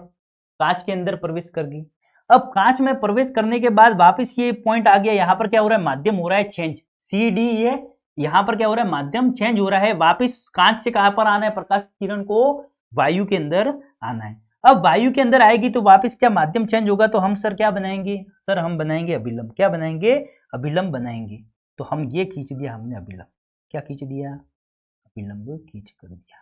कांच के अंदर प्रवेश कर गई। अब कांच में प्रवेश करने के बाद वापस ये पॉइंट आ गया, यहां पर क्या हो रहा है? माध्यम हो रहा है चेंज, सी डी। ये यहां पर क्या हो रहा है? माध्यम चेंज हो रहा है। वापस कांच से कहां पर आना है? प्रकाश की किरण को वायु के अंदर आना है। अब वायु के अंदर आएगी तो वापस क्या माध्यम चेंज होगा? तो हम सर क्या बनाएंगे? सर हम बनाएंगे अभिलंब। क्या बनाएंगे? अभिलंब बनाएंगे। तो हम ये खींच दिया हमने अभिलंब। क्या खींच दिया? अभिलंब खींच कर दिया।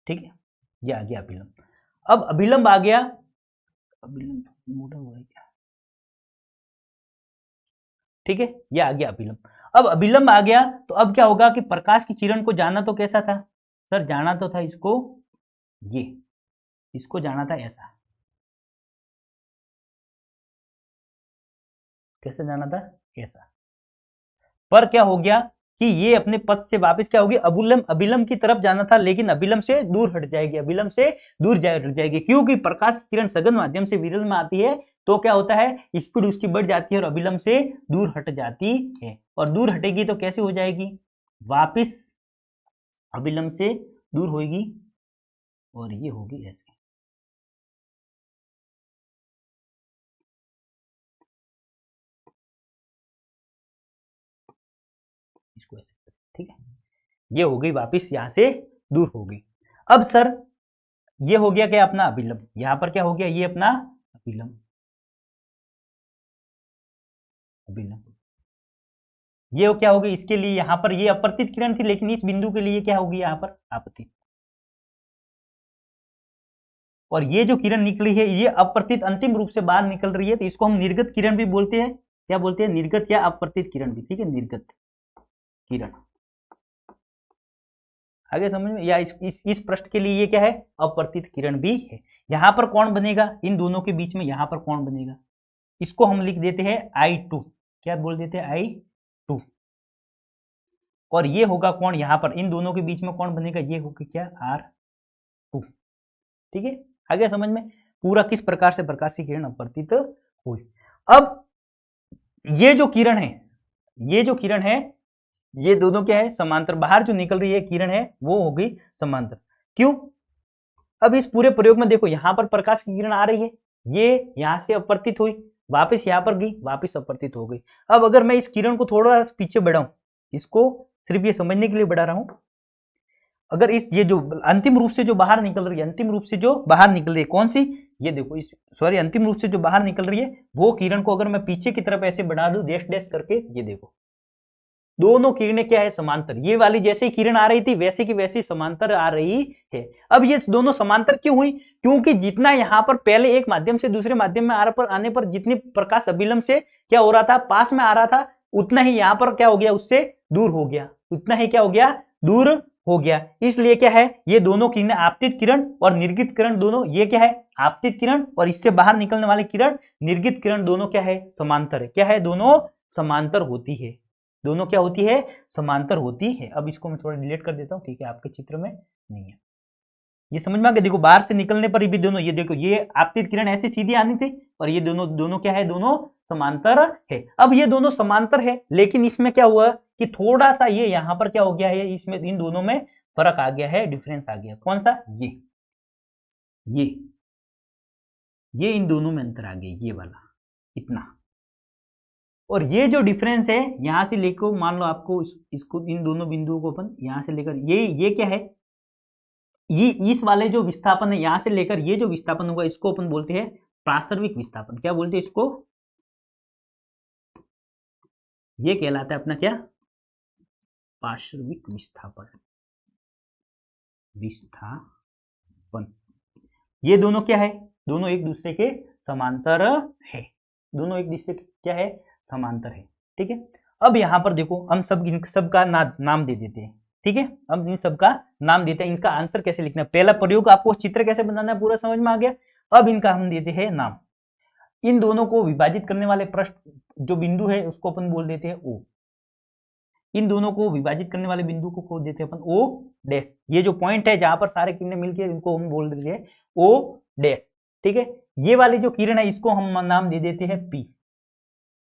ठीक है, ये आ गया अभिलंब। अब अभिलंब आ गया, अभिलंब मोटा हुआ है क्या? ठीक है, ये आ गया अभिलंब। अब अभिलंब आ गया तो अब क्या होगा कि प्रकाश की किरण को जाना तो कैसा था? सर जाना तो था इसको, ये इसको जाना था ऐसा। कैसे जाना था? ऐसा। पर क्या हो गया कि ये अपने पथ से वापस क्या होगी? अभिलंब की तरफ जाना था, लेकिन अभिलंब से दूर हट जाएगी। अभिलंब से दूर हट जाएगी, क्योंकि प्रकाश की किरण सघन माध्यम से विरल में आती है, तो क्या होता है? स्पीड उसकी बढ़ जाती है और अभिलंब से दूर हट जाती है। और दूर हटेगी तो कैसे हो जाएगी? वापिस अभिलंब से दूर होगी और ये होगी ऐसे। इसको ऐसे, ठीक है, ये हो गई वापिस यहां से दूर हो गई। अब सर ये हो गया क्या अपना अभिलंब, यहां पर क्या हो गया, ये अपना अभिलंब, अभिलंब ये क्या होगी, इसके लिए यहां पर ये अपवर्तित किरण थी, लेकिन इस बिंदु के लिए क्या होगी यहां पर आपतित। और ये जो किरण निकली है ये अपवर्तित अंतिम रूप से बाहर निकल रही है, तो इसको हम निर्गत किरण भी बोलते हैं। क्या बोलते हैं, निर्गत या अपवर्तित किरण भी, ठीक है, निर्गत किरण। आगे समझ में, या इस पृष्ठ के लिए ये क्या है, अपवर्तित किरण भी है। यहां पर कौन बनेगा, इन दोनों के बीच में यहां पर कौन बनेगा, इसको हम लिख देते हैं I2। क्या बोल देते हैं, I2। और ये होगा कौन, यहां पर इन दोनों के बीच में कौन बनेगा, ये होगा क्या, R2। ठीक है, आगे समझ में, पूरा किस प्रकार से प्रकाश की किरण अपवर्तित हुई। अब ये जो किरण है, ये जो किरण है, ये दोनों क्या है, समांतर। बाहर जो निकल रही है किरण है वो हो गई समांतर। क्यों, अब इस पूरे प्रयोग में देखो, यहां पर प्रकाश की किरण आ रही है, ये यहां से अपवर्तित हुई, वापस यहां पर गई, वापस अपवर्तित हो गई। अब अगर मैं इस किरण को थोड़ा पीछे बढ़ाऊं, इसको सिर्फ ये समझने के लिए बढ़ा रहा हूं, अगर इस ये जो अंतिम रूप से जो बाहर निकल रही है, अंतिम रूप से जो बाहर निकल रही है कौन सी, ये देखो, इस सॉरी अंतिम रूप से जो बाहर निकल रही है वो किरण को अगर मैं पीछे की तरफ ऐसे बढ़ा दूं डैश डैश करके, ये देखो दोनों किरणें क्या है, समांतर। ये वाली जैसे ही किरण आ रही थी वैसे की वैसी समांतर आ रही है। अब ये दोनों समांतर क्यों हुई, क्योंकि जितना यहां पर पहले एक माध्यम से दूसरे माध्यम में आने पर जितनी प्रकाश अभिलंब से क्या हो रहा था, पास में आ रहा था, उतना ही यहां पर क्या हो गया, उससे दूर हो गया, उतना ही क्या हो गया, दूर हो गया। इसलिए क्या है, ये दोनों किरणें आपतित किरण और निर्गित किरण दोनों, ये क्या है आपतित किरण और इससे बाहर निकलने वाली किरण निर्गित किरण, दोनों क्या है, समांतर है। क्या है, दोनों समांतर होती है, दोनों क्या होती है, समांतर होती है। अब इसको मैं थोड़ा डिलीट कर देता हूं, ठीक है, आपके चित्र में नहीं है, ये समझ में आ गया। देखो बाहर से निकलने पर भी दोनों, ये देखो ये आपतित किरण ऐसे सीधी आनी थी और ये दोनों क्या है, दोनों समांतर है। अब ये दोनों समांतर है, लेकिन इसमें क्या हुआ कि थोड़ा सा ये यहां पर क्या हो गया है, इसमें इन दोनों में फर्क आ गया है, डिफरेंस आ गया। कौन सा, ये इन दोनों में अंतर आ गया, ये वाला इतना। और ये जो डिफरेंस है यहां से लेकर, मान लो आपको इसको इन दोनों बिंदुओं को अपन यहां से लेकर, ये क्या है, ये इस वाले जो विस्थापन है यहां से लेकर ये जो विस्थापन होगा इसको अपन बोलते हैं पार्श्विक विस्थापन। क्या बोलते हैं इसको, ये कहलाता है अपना क्या, पार्श्विक विस्थापन। ये दोनों क्या है, दोनों एक दूसरे के समांतर है, दोनों एक दूसरे के क्या है, समांतर है। ठीक है, अब यहां पर देखो हम इन सब का नाम दे देते हैं। ठीक है, हम इन सब का नाम देते हैं, इनका आंसर कैसे लिखना है, पहला प्रयोग आपको चित्र कैसे बनाना है पूरा समझ में आ गया। अब इनका हम देते हैं नाम, इन दोनों को विभाजित करने वाले पृष्ठ जो बिंदु है उसको अपन बोल देते हैं O। इन दोनों को विभाजित करने वाले बिंदु को खोज देते हैं अपन O डैश। ये जो पॉइंट है जहां पर सारे किरणें मिलकर, इनको हम बोल देते हैं O डैश। ठीक है, ये वाली जो किरण है इसको हम नाम दे देते हैं P।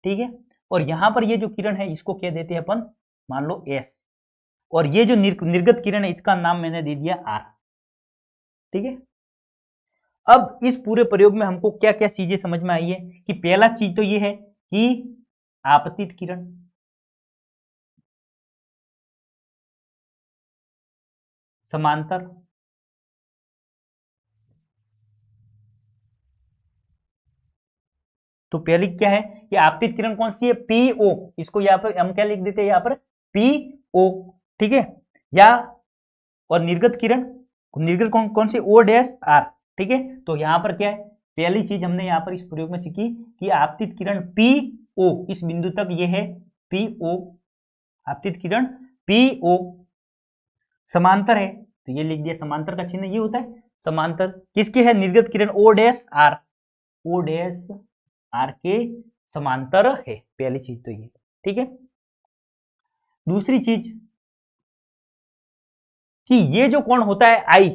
ठीक है, और यहां पर ये जो किरण है इसको क्या देते हैं अपन, मान लो S। और ये जो निर्गत किरण है इसका नाम मैंने दे दिया R। ठीक है, अब इस पूरे प्रयोग में हमको क्या क्या चीजें समझ में आई है कि पहला चीज तो ये है कि आपतित किरण, समांतर, तो पहली क्या है कि आपतित किरण कौन सी है, PO। इसको यहां पर हम क्या लिख देते हैं, यहां पर PO। ठीक है, या और निर्गत किरण, निर्गत कौन सी, O डैश R। ठीक है, तो यहां पर क्या है, पहली चीज हमने यहां पर इस प्रयोग में सीखी कि आपतित किरण PO, इस बिंदु तक ये है PO, आपतित किरण PO समांतर है, तो ये लिख दिया, समांतर का चिन्ह ये होता है समांतर। किसके है, निर्गत किरण O dash R, O dash R के समांतर है, पहली चीज तो ये। ठीक है, दूसरी चीज कि ये जो कोण होता है I,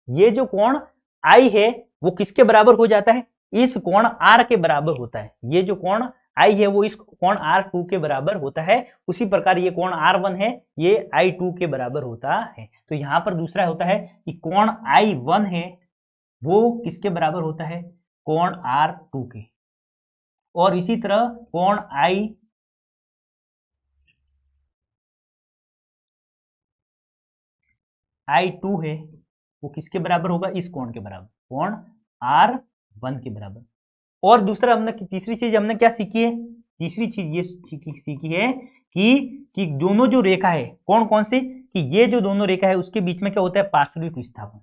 ये जो कोण I है वो किसके बराबर हो जाता है, इस कोण R के बराबर होता है। ये जो कोण आई है वो इस कोण R2 के बराबर होता है, उसी प्रकार ये कोण R1 है ये I2 के बराबर होता है। तो यहां पर दूसरा होता है कि कोण I1 है वो किसके बराबर होता है, कोण R2 के, और इसी तरह कोण I2 है वो किसके बराबर होगा, इस कोण के बराबर, कोण R1 के बराबर। और दूसरा हमने तीसरी चीज हमने क्या सीखी है, तीसरी चीज ये सीखी है कि दोनों जो रेखा है कौन कौन सी, कि ये जो दोनों रेखा है उसके बीच में क्या होता है, पार्श्विक विस्थापन,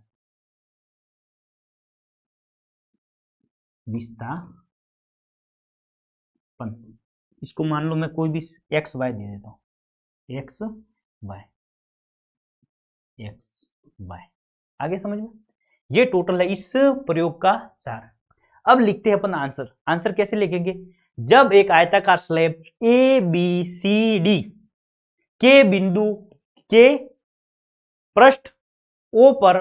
इसको मान लो मैं कोई भी एक्स वाई दे देता हूं, एक्स वाई, आगे समझ में, ये टोटल है इस प्रयोग का सार। अब लिखते हैं अपन आंसर। आंसर कैसे लिखेंगे, जब एक आयताकार slab A B C D के बिंदु के पृष्ठ ओ पर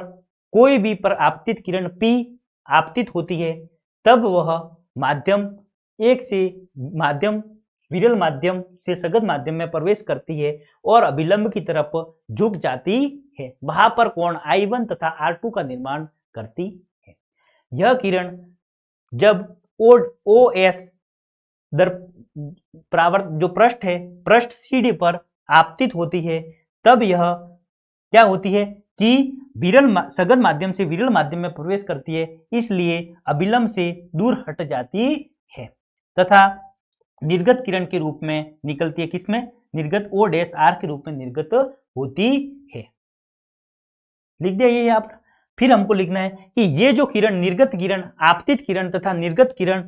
कोई भी परावर्तित किरण P आपतित होती है, तब वह माध्यम एक से विरल माध्यम से सघन माध्यम में प्रवेश करती है और अभिलंब की तरफ झुक जाती है, वहां पर कोण I1 तथा R2 का निर्माण करती है। यह किरण जब OS जो पृष्ठ है, पृष्ठ CD पर आपतित होती है, तब यह क्या होती है कि सघन माध्यम से विरल माध्यम में प्रवेश करती है, इसलिए अभिलंब से दूर हट जाती है तथा निर्गत किरण के रूप में निकलती है, किसमें, निर्गत OR के रूप में निर्गत होती है। लिख दिया ये यहाँ पर। फिर हमको लिखना है कि ये जो किरण, निर्गत किरण, आपतित किरण तथा निर्गत किरण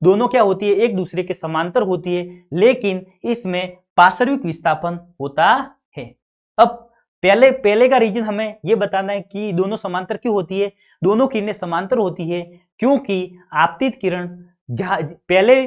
दोनों क्या होती है, एक दूसरे के समांतर होती है, लेकिन इसमें पार्श्विक विस्थापन होता है। अब पहले का रीजन हमें यह बताना है कि दोनों समांतर क्यों होती है। दोनों किरणें समांतर होती है क्योंकि आपतित किरण पहले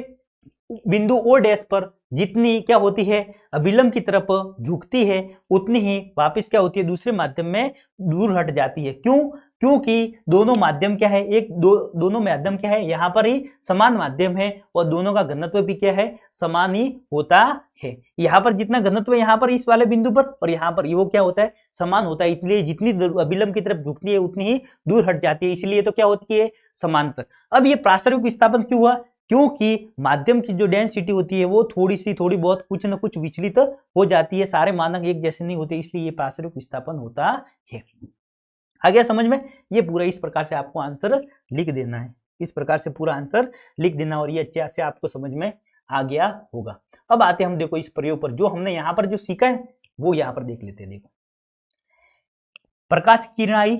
बिंदु O' पर जितनी क्या होती है, अभिलंब की तरफ झुकती है, उतनी ही वापस क्या होती है, दूसरे माध्यम में दूर हट जाती है। क्यों, क्योंकि दोनों माध्यम क्या है, दोनों माध्यम क्या है, यहाँ पर ही समान माध्यम है और दोनों का घनत्व भी क्या है, समान ही होता है। यहाँ पर जितना घनत्व यहाँ पर इस वाले बिंदु पर और यहाँ पर वो क्या होता है, समान होता है, इसलिए जितनी अभिलंब की तरफ झुकती है उतनी ही दूर हट जाती है, इसलिए तो क्या होती है, समांतर। अब ये पार्श्विक विस्थापन क्यों हुआ, क्योंकि माध्यम की जो डेंसिटी होती है वो थोड़ी बहुत कुछ न कुछ विचलित हो जाती है, सारे मानक एक जैसे नहीं होते, इसलिए ये पार्श्विक विस्थापन होता है। आ गया समझ में। ये पूरा इस प्रकार से आपको आंसर लिख देना है, इस प्रकार से पूरा आंसर लिख देना, और ये अच्छे से आपको समझ में आ गया होगा। अब आते हम देखो इस प्रयोग पर, जो हमने यहाँ पर जो सीखा है वो यहाँ पर देख लेते हैं। देखो, प्रकाश की किरण आई,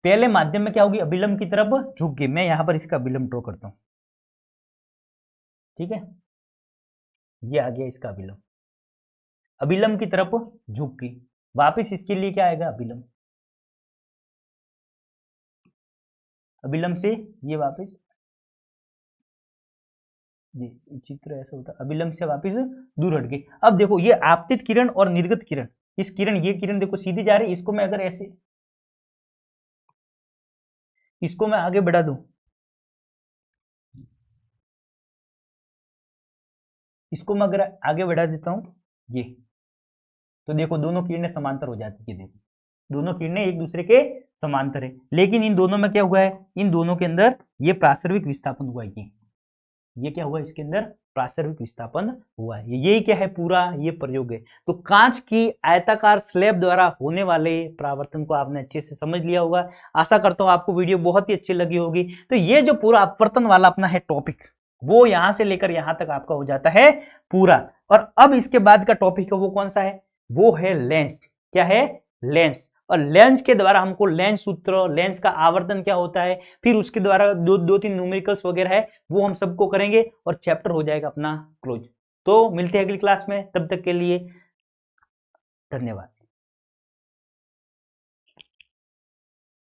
पहले माध्यम में क्या होगी, अभिलंब की तरफ झुक गई। मैं यहाँ पर इसका अभिलंब ड्रॉ करता हूँ, ठीक है, ये आ गया इसका अभिलंब, अभिलंब की तरफ झुक गई, वापिस इसके लिए क्या आएगा, अभिलंब, अभिलंब से ये वापस, ये चित्र ऐसा होता है, अभिलंब से वापस दूर हट गई। अब देखो ये आपतित किरण और निर्गत किरण, इस किरण, ये किरण देखो सीधी जा रही है, इसको मैं अगर ऐसे, इसको मैं आगे बढ़ा दूं, इसको मैं अगर आगे बढ़ा देता हूं ये, तो देखो दोनों किरणें समांतर हो जाती है। देखो दोनों किरणें एक दूसरे के समांतर है, लेकिन इन दोनों में क्या हुआ है, इन दोनों के अंदर ये पार्श्विक विस्थापन हुआ है, ये क्या हुआ, इसके अंदर पार्श्विक विस्थापन हुआ है। यही क्या है, पूरा ये प्रयोग है। तो कांच की आयताकार स्लैब द्वारा होने वाले परावर्तन को आपने अच्छे से समझ लिया होगा। आशा करता हूं आपको वीडियो बहुत ही अच्छी लगी होगी। तो ये जो पूरा अपवर्तन वाला अपना है टॉपिक, वो यहां से लेकर यहां तक आपका हो जाता है पूरा। और अब इसके बाद का टॉपिक है वो कौन सा है, वो है लेंस। क्या है, लेंस। और लेंस के द्वारा हमको लेंस सूत्र, लेंस का आवर्तन क्या होता है, फिर उसके द्वारा दो तीन न्यूमेरिकल्स वगैरह है, वो हम सबको करेंगे और चैप्टर हो जाएगा अपना क्लोज। तो मिलते हैं अगली क्लास में, तब तक के लिए धन्यवाद।